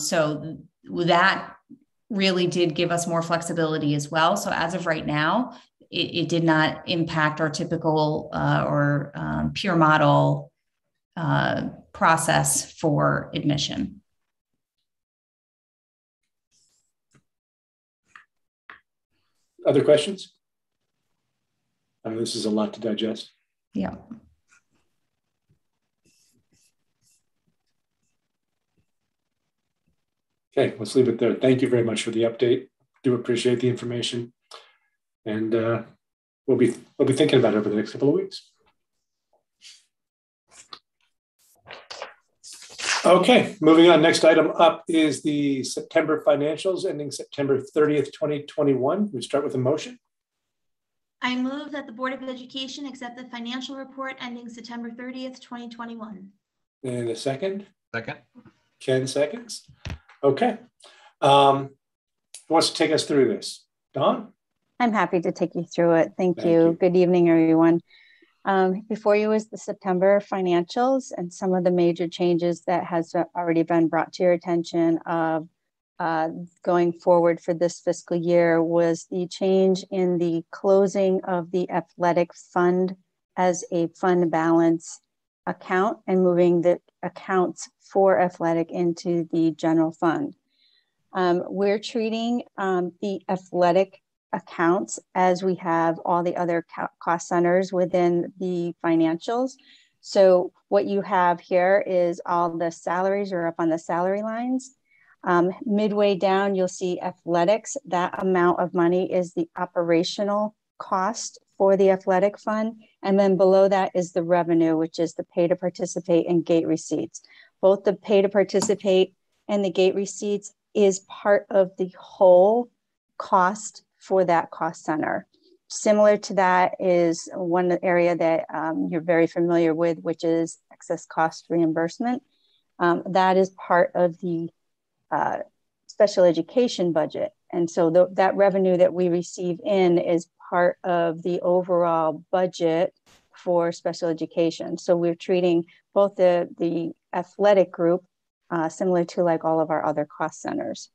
So that really did give us more flexibility as well. So as of right now, it did not impact our typical or peer model process for admission. Other questions? I mean, this is a lot to digest. Yeah. Okay, let's leave it there. Thank you very much for the update. Do appreciate the information, and we'll be thinking about it over the next couple of weeks. Okay, moving on. Next item up is the September financials ending September 30th, 2021. We start with a motion. I move that the Board of Education accept the financial report ending September 30th, 2021. And a second? Second. Ken seconds. Okay. Who wants to take us through this? Dawn? I'm happy to take you through it. Thank you. Good evening, everyone. Before you is the September financials and some of the major changes that has already been brought to your attention of going forward for this fiscal year was the change in the closing of the athletic fund as a fund balance account and moving the accounts for athletic into the general fund. We're treating the athletic accounts as we have all the other cost centers within the financials. So what you have here is all the salaries are up on the salary lines. Midway down, you'll see athletics. That amount of money is the operational cost for the athletic fund. And then below that is the revenue, which is the pay to participate and gate receipts. Both the pay to participate and the gate receipts is part of the whole cost for that cost center. Similar to that is one area that you're very familiar with, which is excess cost reimbursement. That is part of the special education budget. And so that revenue that we receive in is part of the overall budget for special education. So we're treating both the athletic group similar to like all of our other cost centers.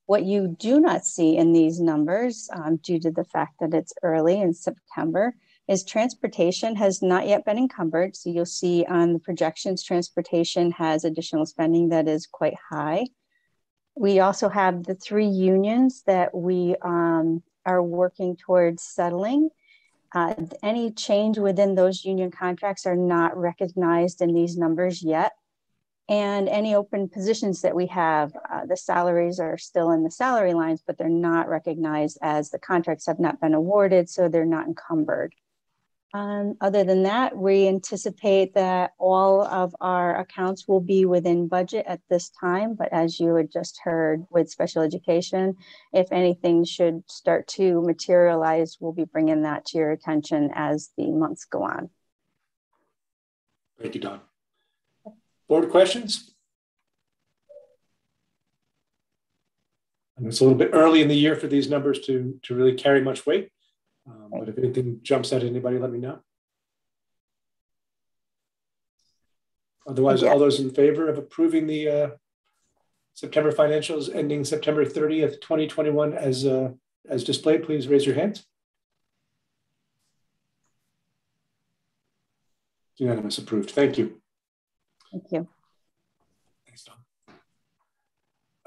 What you do not see in these numbers, due to the fact that it's early in September, is transportation has not yet been encumbered. So you'll see on the projections, transportation has additional spending that is quite high. We also have the 3 unions that we are working towards settling. Any change within those union contracts are not recognized in these numbers yet. And any open positions that we have, the salaries are still in the salary lines, but they're not recognized as the contracts have not been awarded, so they're not encumbered. Other than that, we anticipate that all of our accounts will be within budget at this time, but as you had just heard with special education, if anything should start to materialize, we'll be bringing that to your attention as the months go on. Thank you, Dawn. Board questions? And it's a little bit early in the year for these numbers to really carry much weight. But if anything jumps out at anybody, let me know. Otherwise, all those in favor of approving the September financials ending September 30th, 2021 as displayed, please raise your hands. Unanimous, approved. Thank you. Thank you. Thanks, Tom.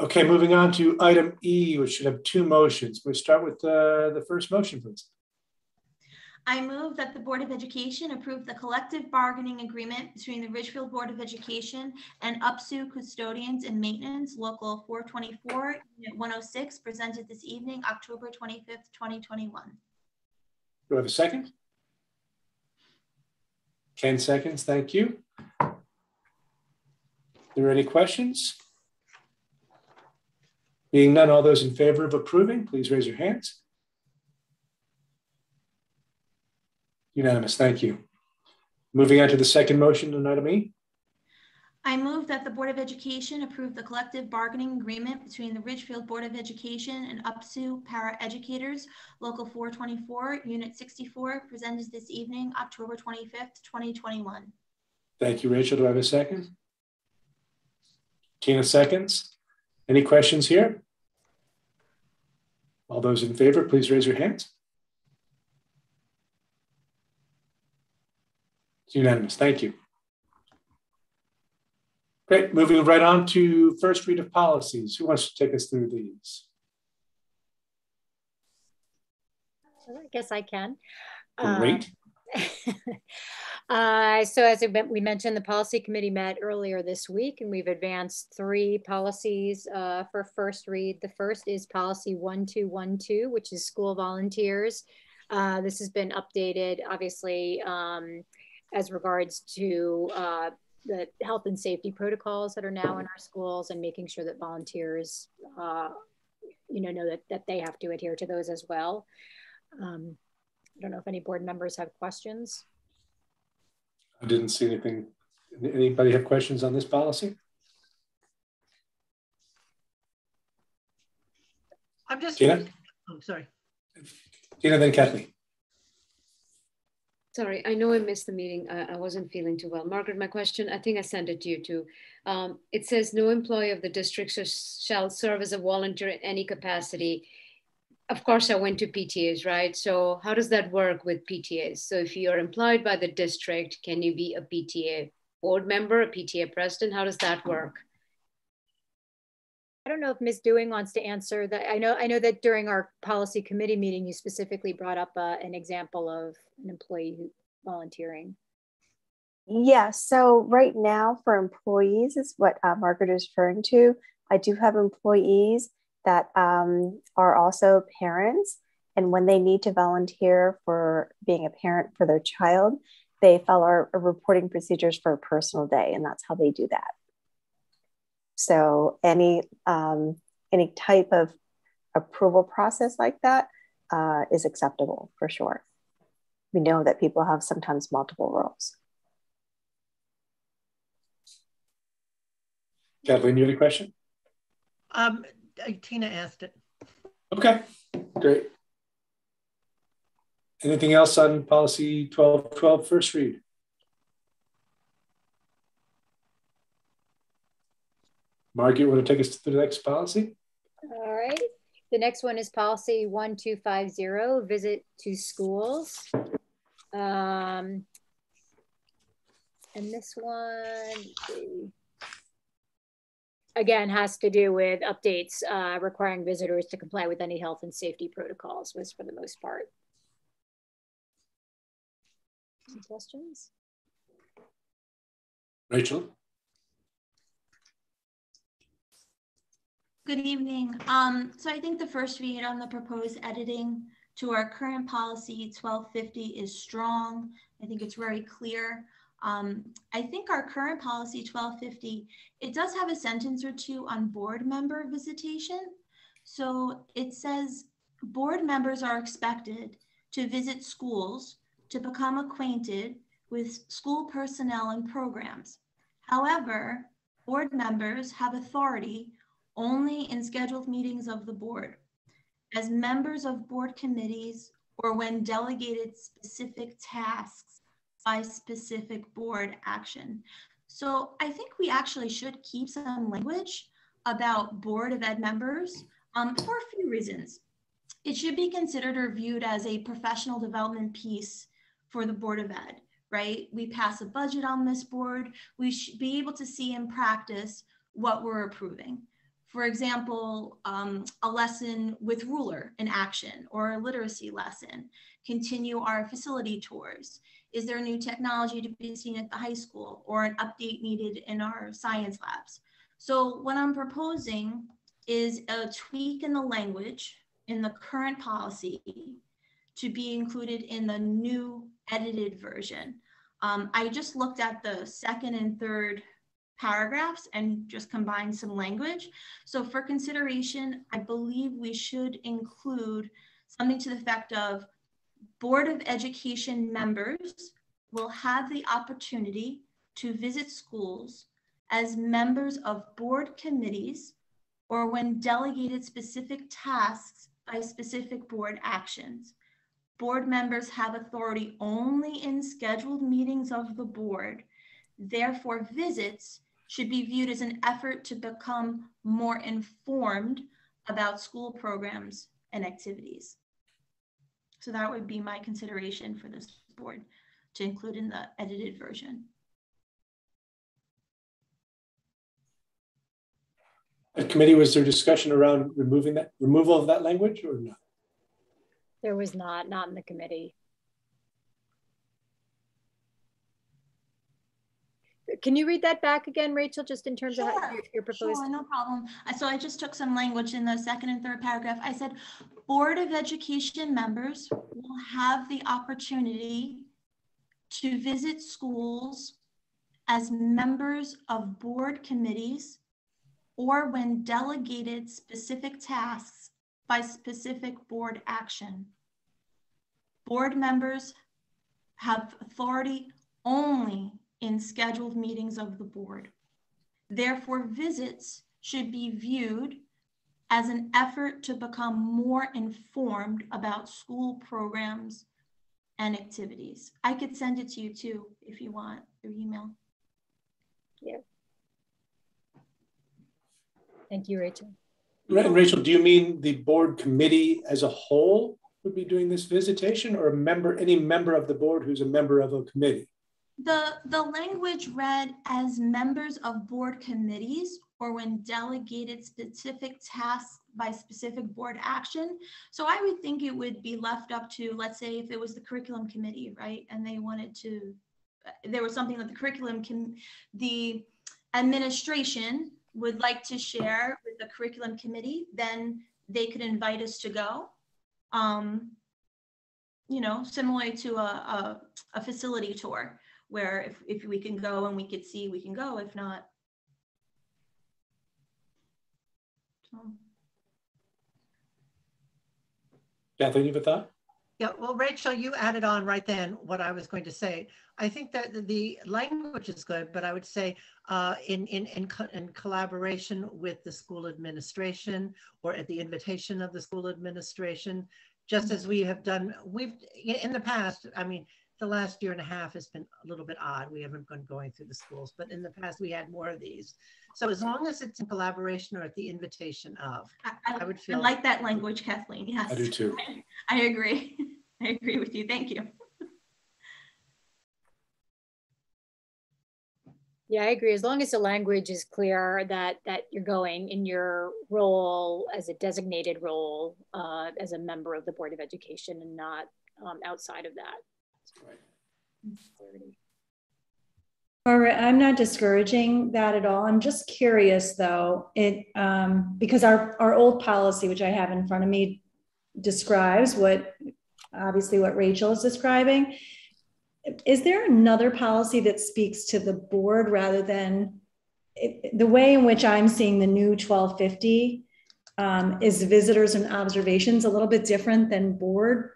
Okay, moving on to item E, which should have two motions. We'll start with the first motion, please. I move that the Board of Education approve the collective bargaining agreement between the Ridgefield Board of Education and UPSU Custodians and Maintenance, Local 424, Unit 106, presented this evening, October 25th, 2021. Do I have a second? Ken seconds, thank you. Are there any questions? Being none, all those in favor of approving, please raise your hands. Unanimous, thank you. Moving on to the second motion on item E. I move that the Board of Education approve the collective bargaining agreement between the Ridgefield Board of Education and UPSU Para-Educators, Local 424, Unit 64, presented this evening, October 25th, 2021. Thank you, Rachel. Do I have a second? Tina seconds. Any questions here? All those in favor, please raise your hands. It's unanimous. Thank you. Great. Moving right on to first read of policies. Who wants to take us through these? I guess I can. Great. So as we mentioned, the policy committee met earlier this week, and we've advanced 3 policies for first read. The first is policy 1212, which is school volunteers. This has been updated, obviously, as regards to the health and safety protocols that are now in our schools, and making sure that volunteers, know that they have to adhere to those as well. I don't know if any board members have questions. I didn't see anything. Anybody have questions on this policy? I'm just. Tina? I'm sorry. Tina, then Kathleen. Sorry, I know I missed the meeting. I wasn't feeling too well. Margaret, my question, I think I sent it to you too. It says no employee of the district shall serve as a volunteer in any capacity. Of course, I went to PTAs, right? So how does that work with PTAs? So if you're employed by the district, can you be a PTA board member, a PTA president? How does that work? I don't know if Ms. Dewing wants to answer that. I know that during our policy committee meeting, you specifically brought up an example of an employee volunteering. Yeah, so right now for employees is what Margaret is referring to. I do have employees that are also parents, and when they need to volunteer for being a parent for their child, they follow our reporting procedures for a personal day, and that's how they do that. So any type of approval process like that is acceptable for sure. We know that people have sometimes multiple roles. Kathleen, you have a question? Tina asked it. Okay, great. Anything else on policy 1212 first read? Margaret, you want to take us to the next policy? All right. The next one is policy 1250, visit to schools. And this one, again, has to do with updates requiring visitors to comply with any health and safety protocols, was for the most part. Any questions? Rachel? Good evening. So I think the first read on the proposed editing to our current policy 1250 is strong. I think it's very clear. I think our current policy 1250, it does have a sentence or two on board member visitation. So it says board members are expected to visit schools to become acquainted with school personnel and programs. However, board members have authority only in scheduled meetings of the board. As members of board committees or when delegated specific tasks by specific board action. So I think we actually should keep some language about Board of Ed members for a few reasons. It should be considered or viewed as a professional development piece for the Board of Ed, right? We pass a budget on this board. We should be able to see in practice what we're approving. For example, a lesson with ruler in action, or a literacy lesson, continue our facility tours. Is there new technology to be seen at the high school, or an update needed in our science labs? So what I'm proposing is a tweak in the language in the current policy to be included in the new edited version. I just looked at the second and third paragraphs and just combined some language. So for consideration, I believe we should include something to the effect of Board of Education members will have the opportunity to visit schools as members of board committees or when delegated specific tasks by specific board actions. Board members have authority only in scheduled meetings of the board. Therefore, visits should be viewed as an effort to become more informed about school programs and activities. So that would be my consideration for this board to include in the edited version. At committee, was there discussion around removal of that language or not? There was not in the committee. Can you read that back again, Rachel, just in terms of how your proposed? Sure, no problem. So I just took some language in the second and third paragraph. I said, Board of Education members will have the opportunity to visit schools as members of board committees or when delegated specific tasks by specific board action. Board members have authority only in scheduled meetings of the board. Therefore, visits should be viewed as an effort to become more informed about school programs and activities. I could send it to you too, if you want, through email. Yeah. Thank you, Rachel. And Rachel, do you mean the board committee as a whole would be doing this visitation, or any member of the board who's a member of a committee? The language read as members of board committees or when delegated specific tasks by specific board action. So I would think it would be left up to, let's say if it was the curriculum committee, right? And they wanted to, there was something that the administration would like to share with the curriculum committee, then they could invite us to go. You know, similar to a facility tour, where if we can go and we could see, we can go. If not, so. Kathleen, you have a thought? Yeah, well, Rachel, you added on right then what I was going to say. I think that the language is good, but I would say in collaboration with the school administration or at the invitation of the school administration, just as we have done, in the past, I mean, the last year and a half has been a little bit odd. We haven't been going through the schools, but in the past we had more of these. So as long as it's in collaboration or at the invitation of, I would feel. I like that language, Kathleen, yes. I do too. I agree. I agree with you, thank you. Yeah, I agree. As long as the language is clear that you're going in your role as a designated role as a member of the Board of Education and not outside of that. All right, I'm not discouraging that at all. I'm just curious though, because our old policy, which I have in front of me, describes obviously what Rachel is describing. Is there another policy that speaks to the board rather than the way in which I'm seeing the new 1250 is visitors and observations, a little bit different than board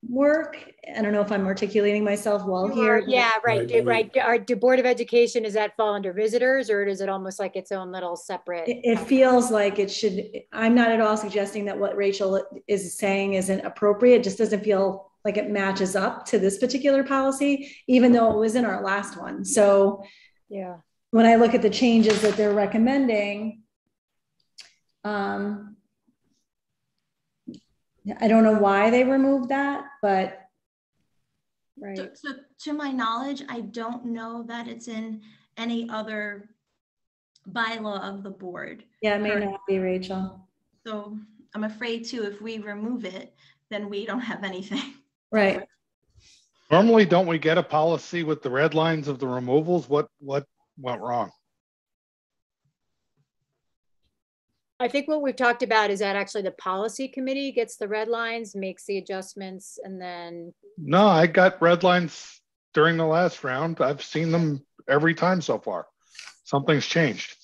work. I don't know if I'm articulating myself well here. Yeah, right. Our Board of Education, does that fall under visitors, or is it almost like its own little separate? It feels like it should. I'm not at all suggesting that what Rachel is saying isn't appropriate. It just doesn't feel like it matches up to this particular policy, even though it was in our last one. So yeah, when I look at the changes that they're recommending, I don't know why they removed that, but right. So to my knowledge, I don't know that it's in any other bylaw of the board. Yeah, it may not be, Rachel. So I'm afraid too, if we remove it, then we don't have anything. Right. Normally, don't we get a policy with the red lines of the removals? What went wrong? I think what we've talked about is that actually the policy committee gets the red lines, makes the adjustments, and then. No, I got red lines during the last round. I've seen them every time so far. Something's changed.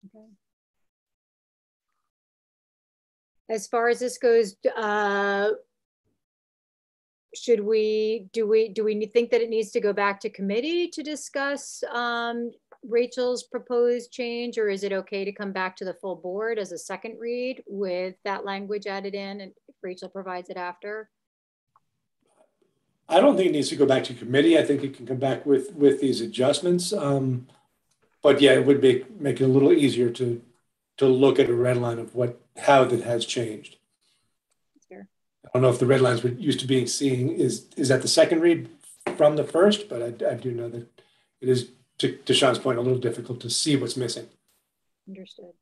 Okay. As far as this goes, do we think that it needs to go back to committee to discuss Rachel's proposed change, or is it okay to come back to the full board as a second read with that language added in, and if Rachel provides it after? I don't think it needs to go back to committee. I think it can come back with these adjustments. But yeah, it would make it a little easier to look at a red line of how that has changed. Sure. I don't know if the red lines we're used to seeing is at the second read from the first, but I do know that it is, to Sean's point, a little difficult to see what's missing. Understood.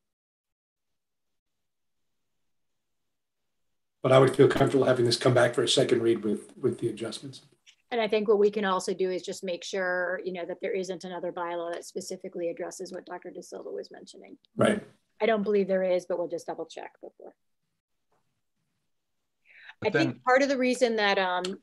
But I would feel comfortable having this come back for a second read with the adjustments. And I think what we can also do is just make sure, that there isn't another bylaw that specifically addresses what Dr. De Silva was mentioning. Right. I don't believe there is, but we'll just double check before. I think part of the reason that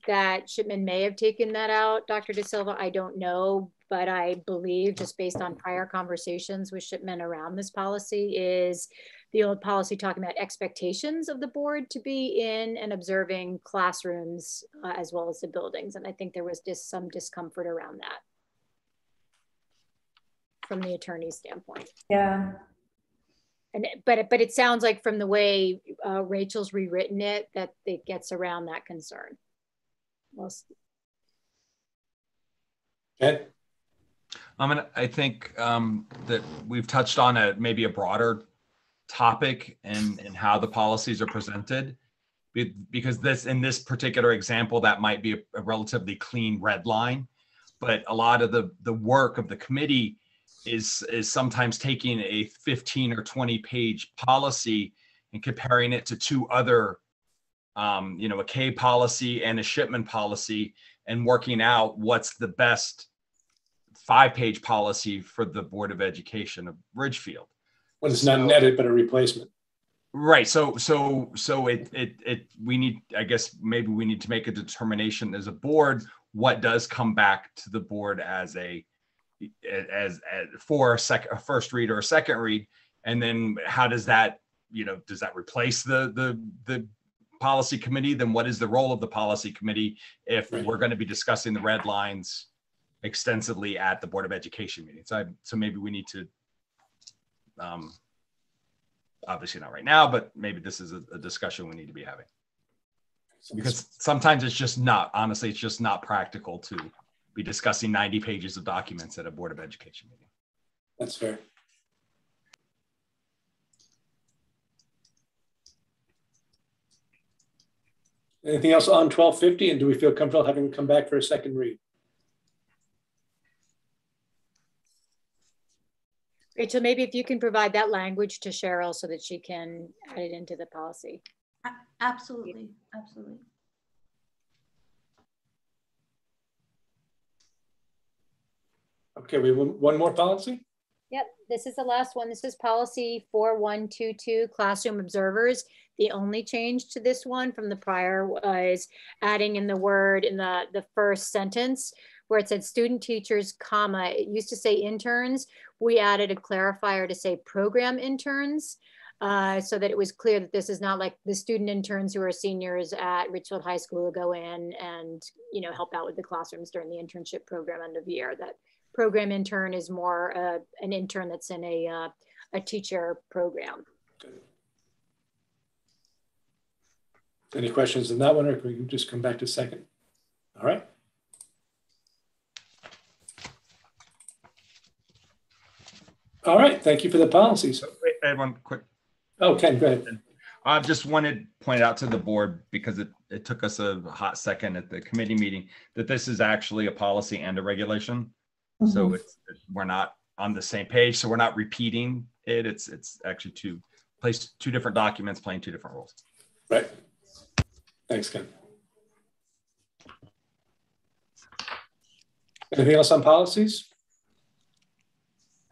that Shipman may have taken that out, Dr. De Silva, I don't know, but I believe, just based on prior conversations with Shipman around this policy, is the old policy talking about expectations of the board to be in and observing classrooms as well as the buildings. And I think there was just some discomfort around that from the attorney's standpoint. Yeah. But it sounds like from the way Rachel's rewritten it, that it gets around that concern. Okay. I think that we've touched on maybe a broader topic and how the policies are presented, because in this particular example, that might be a relatively clean red line, but a lot of the work of the committee is sometimes taking a 15 or 20 page policy and comparing it to two other, a K policy and a Shipman policy, and working out what's the best 5-page policy for the Board of Education of Ridgefield. Well, it's not an edit, but a replacement. Right. So we need, I guess, maybe we need to make a determination as a board, what does come back to the board as for a first read or a second read, and then how does that, does that replace the policy committee? Then what is the role of the policy committee if we're going to be discussing the red lines extensively at the Board of Education meeting? So maybe we need to, obviously not right now, but maybe this is a discussion we need to be having, because sometimes it's just not, honestly, it's just not practical to be discussing 90 pages of documents at a Board of Education meeting. That's fair. Anything else on 1250, and do we feel comfortable having it come back for a second read? Rachel, maybe if you can provide that language to Cheryl so that she can add it into the policy. Absolutely, absolutely. Okay, we have one more policy. Yep, this is the last one. This is policy 4122, classroom observers. The only change to this one from the prior was adding in the word in the first sentence where it said student teachers, comma, it used to say interns. We added a clarifier to say program interns, so that it was clear that this is not like the student interns who are seniors at Richfield High School who go in and, you know, help out with the classrooms during the internship program end of the year. That program intern is more an intern that's in a teacher program. Any questions on that one, or can we just come back to second? All right. All right, thank you for the policies. Wait, I had one quick. Oh, Ken, go ahead. I just wanted to point out to the board, because it took us a hot second at the committee meeting, that this is actually a policy and a regulation. Mm-hmm. So we're not on the same page, so we're not repeating it. It's actually two different documents playing two different roles. Right. Thanks, Ken. Anything else on policies?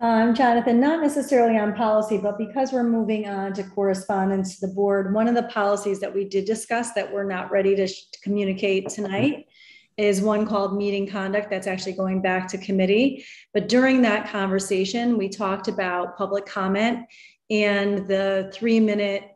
Jonathan, not necessarily on policy, but because we're moving on to correspondence to the board, one of the policies that we did discuss that we're not ready to communicate tonight is one called meeting conduct that's actually going back to committee. But during that conversation, we talked about public comment and the 3-minute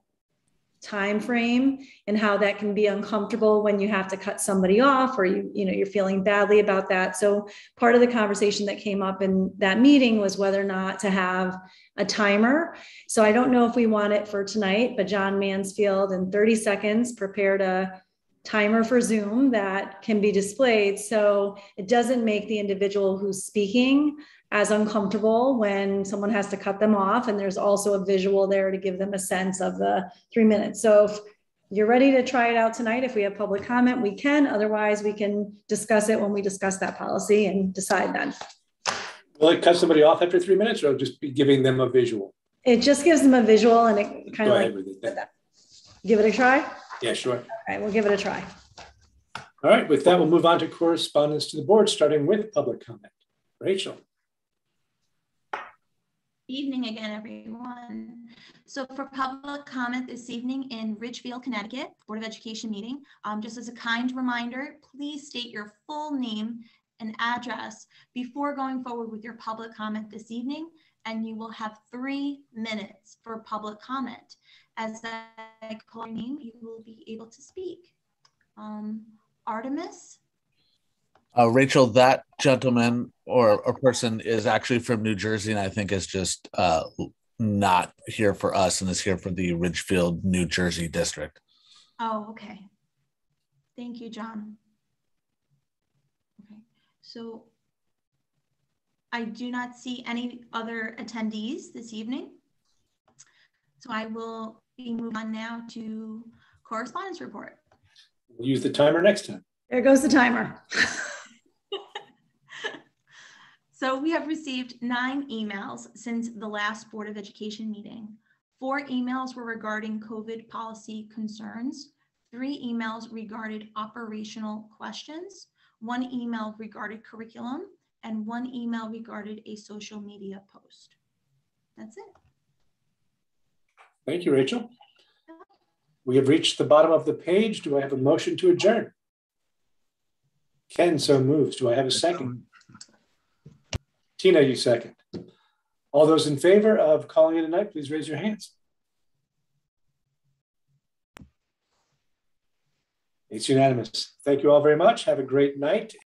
time frame and how that can be uncomfortable when you have to cut somebody off, or you're feeling badly about that. So part of the conversation that came up in that meeting was whether or not to have a timer. So I don't know if we want it for tonight, but John Mansfield in 30 seconds prepared a timer for Zoom that can be displayed, so it doesn't make the individual who's speaking as uncomfortable when someone has to cut them off. And there's also a visual there to give them a sense of the 3 minutes. So if you're ready to try it out tonight, if we have public comment, we can. Otherwise, we can discuss it when we discuss that policy and decide then. Will it cut somebody off after 3 minutes, or will it just be giving them a visual? It just gives them a visual, and it kind of like, give it a try? Yeah, sure. All right, we'll give it a try. All right, with that, we'll move on to correspondence to the board, starting with public comment. Rachel. Evening again, everyone. So for public comment this evening in Ridgefield, Connecticut, Board of Education meeting, just as a kind reminder, please state your full name and address before going forward with your public comment this evening, and you will have 3 minutes for public comment. As I call your name, you will be able to speak. Artemis? Rachel, that gentleman or person is actually from New Jersey, and I think is just not here for us and is here for the Ridgefield, New Jersey district. Oh, okay. Thank you, John. Okay, so I do not see any other attendees this evening. So I will be moving on now to correspondence report. We'll use the timer next time. There goes the timer. So we have received 9 emails since the last Board of Education meeting. 4 emails were regarding COVID policy concerns. 3 emails regarded operational questions. 1 email regarded curriculum, and 1 email regarded a social media post. That's it. Thank you, Rachel. We have reached the bottom of the page. Do I have a motion to adjourn? Ken so moves. Do I have a second? Tina, you second. All those in favor of calling it a night, please raise your hands. It's unanimous. Thank you all very much. Have a great night.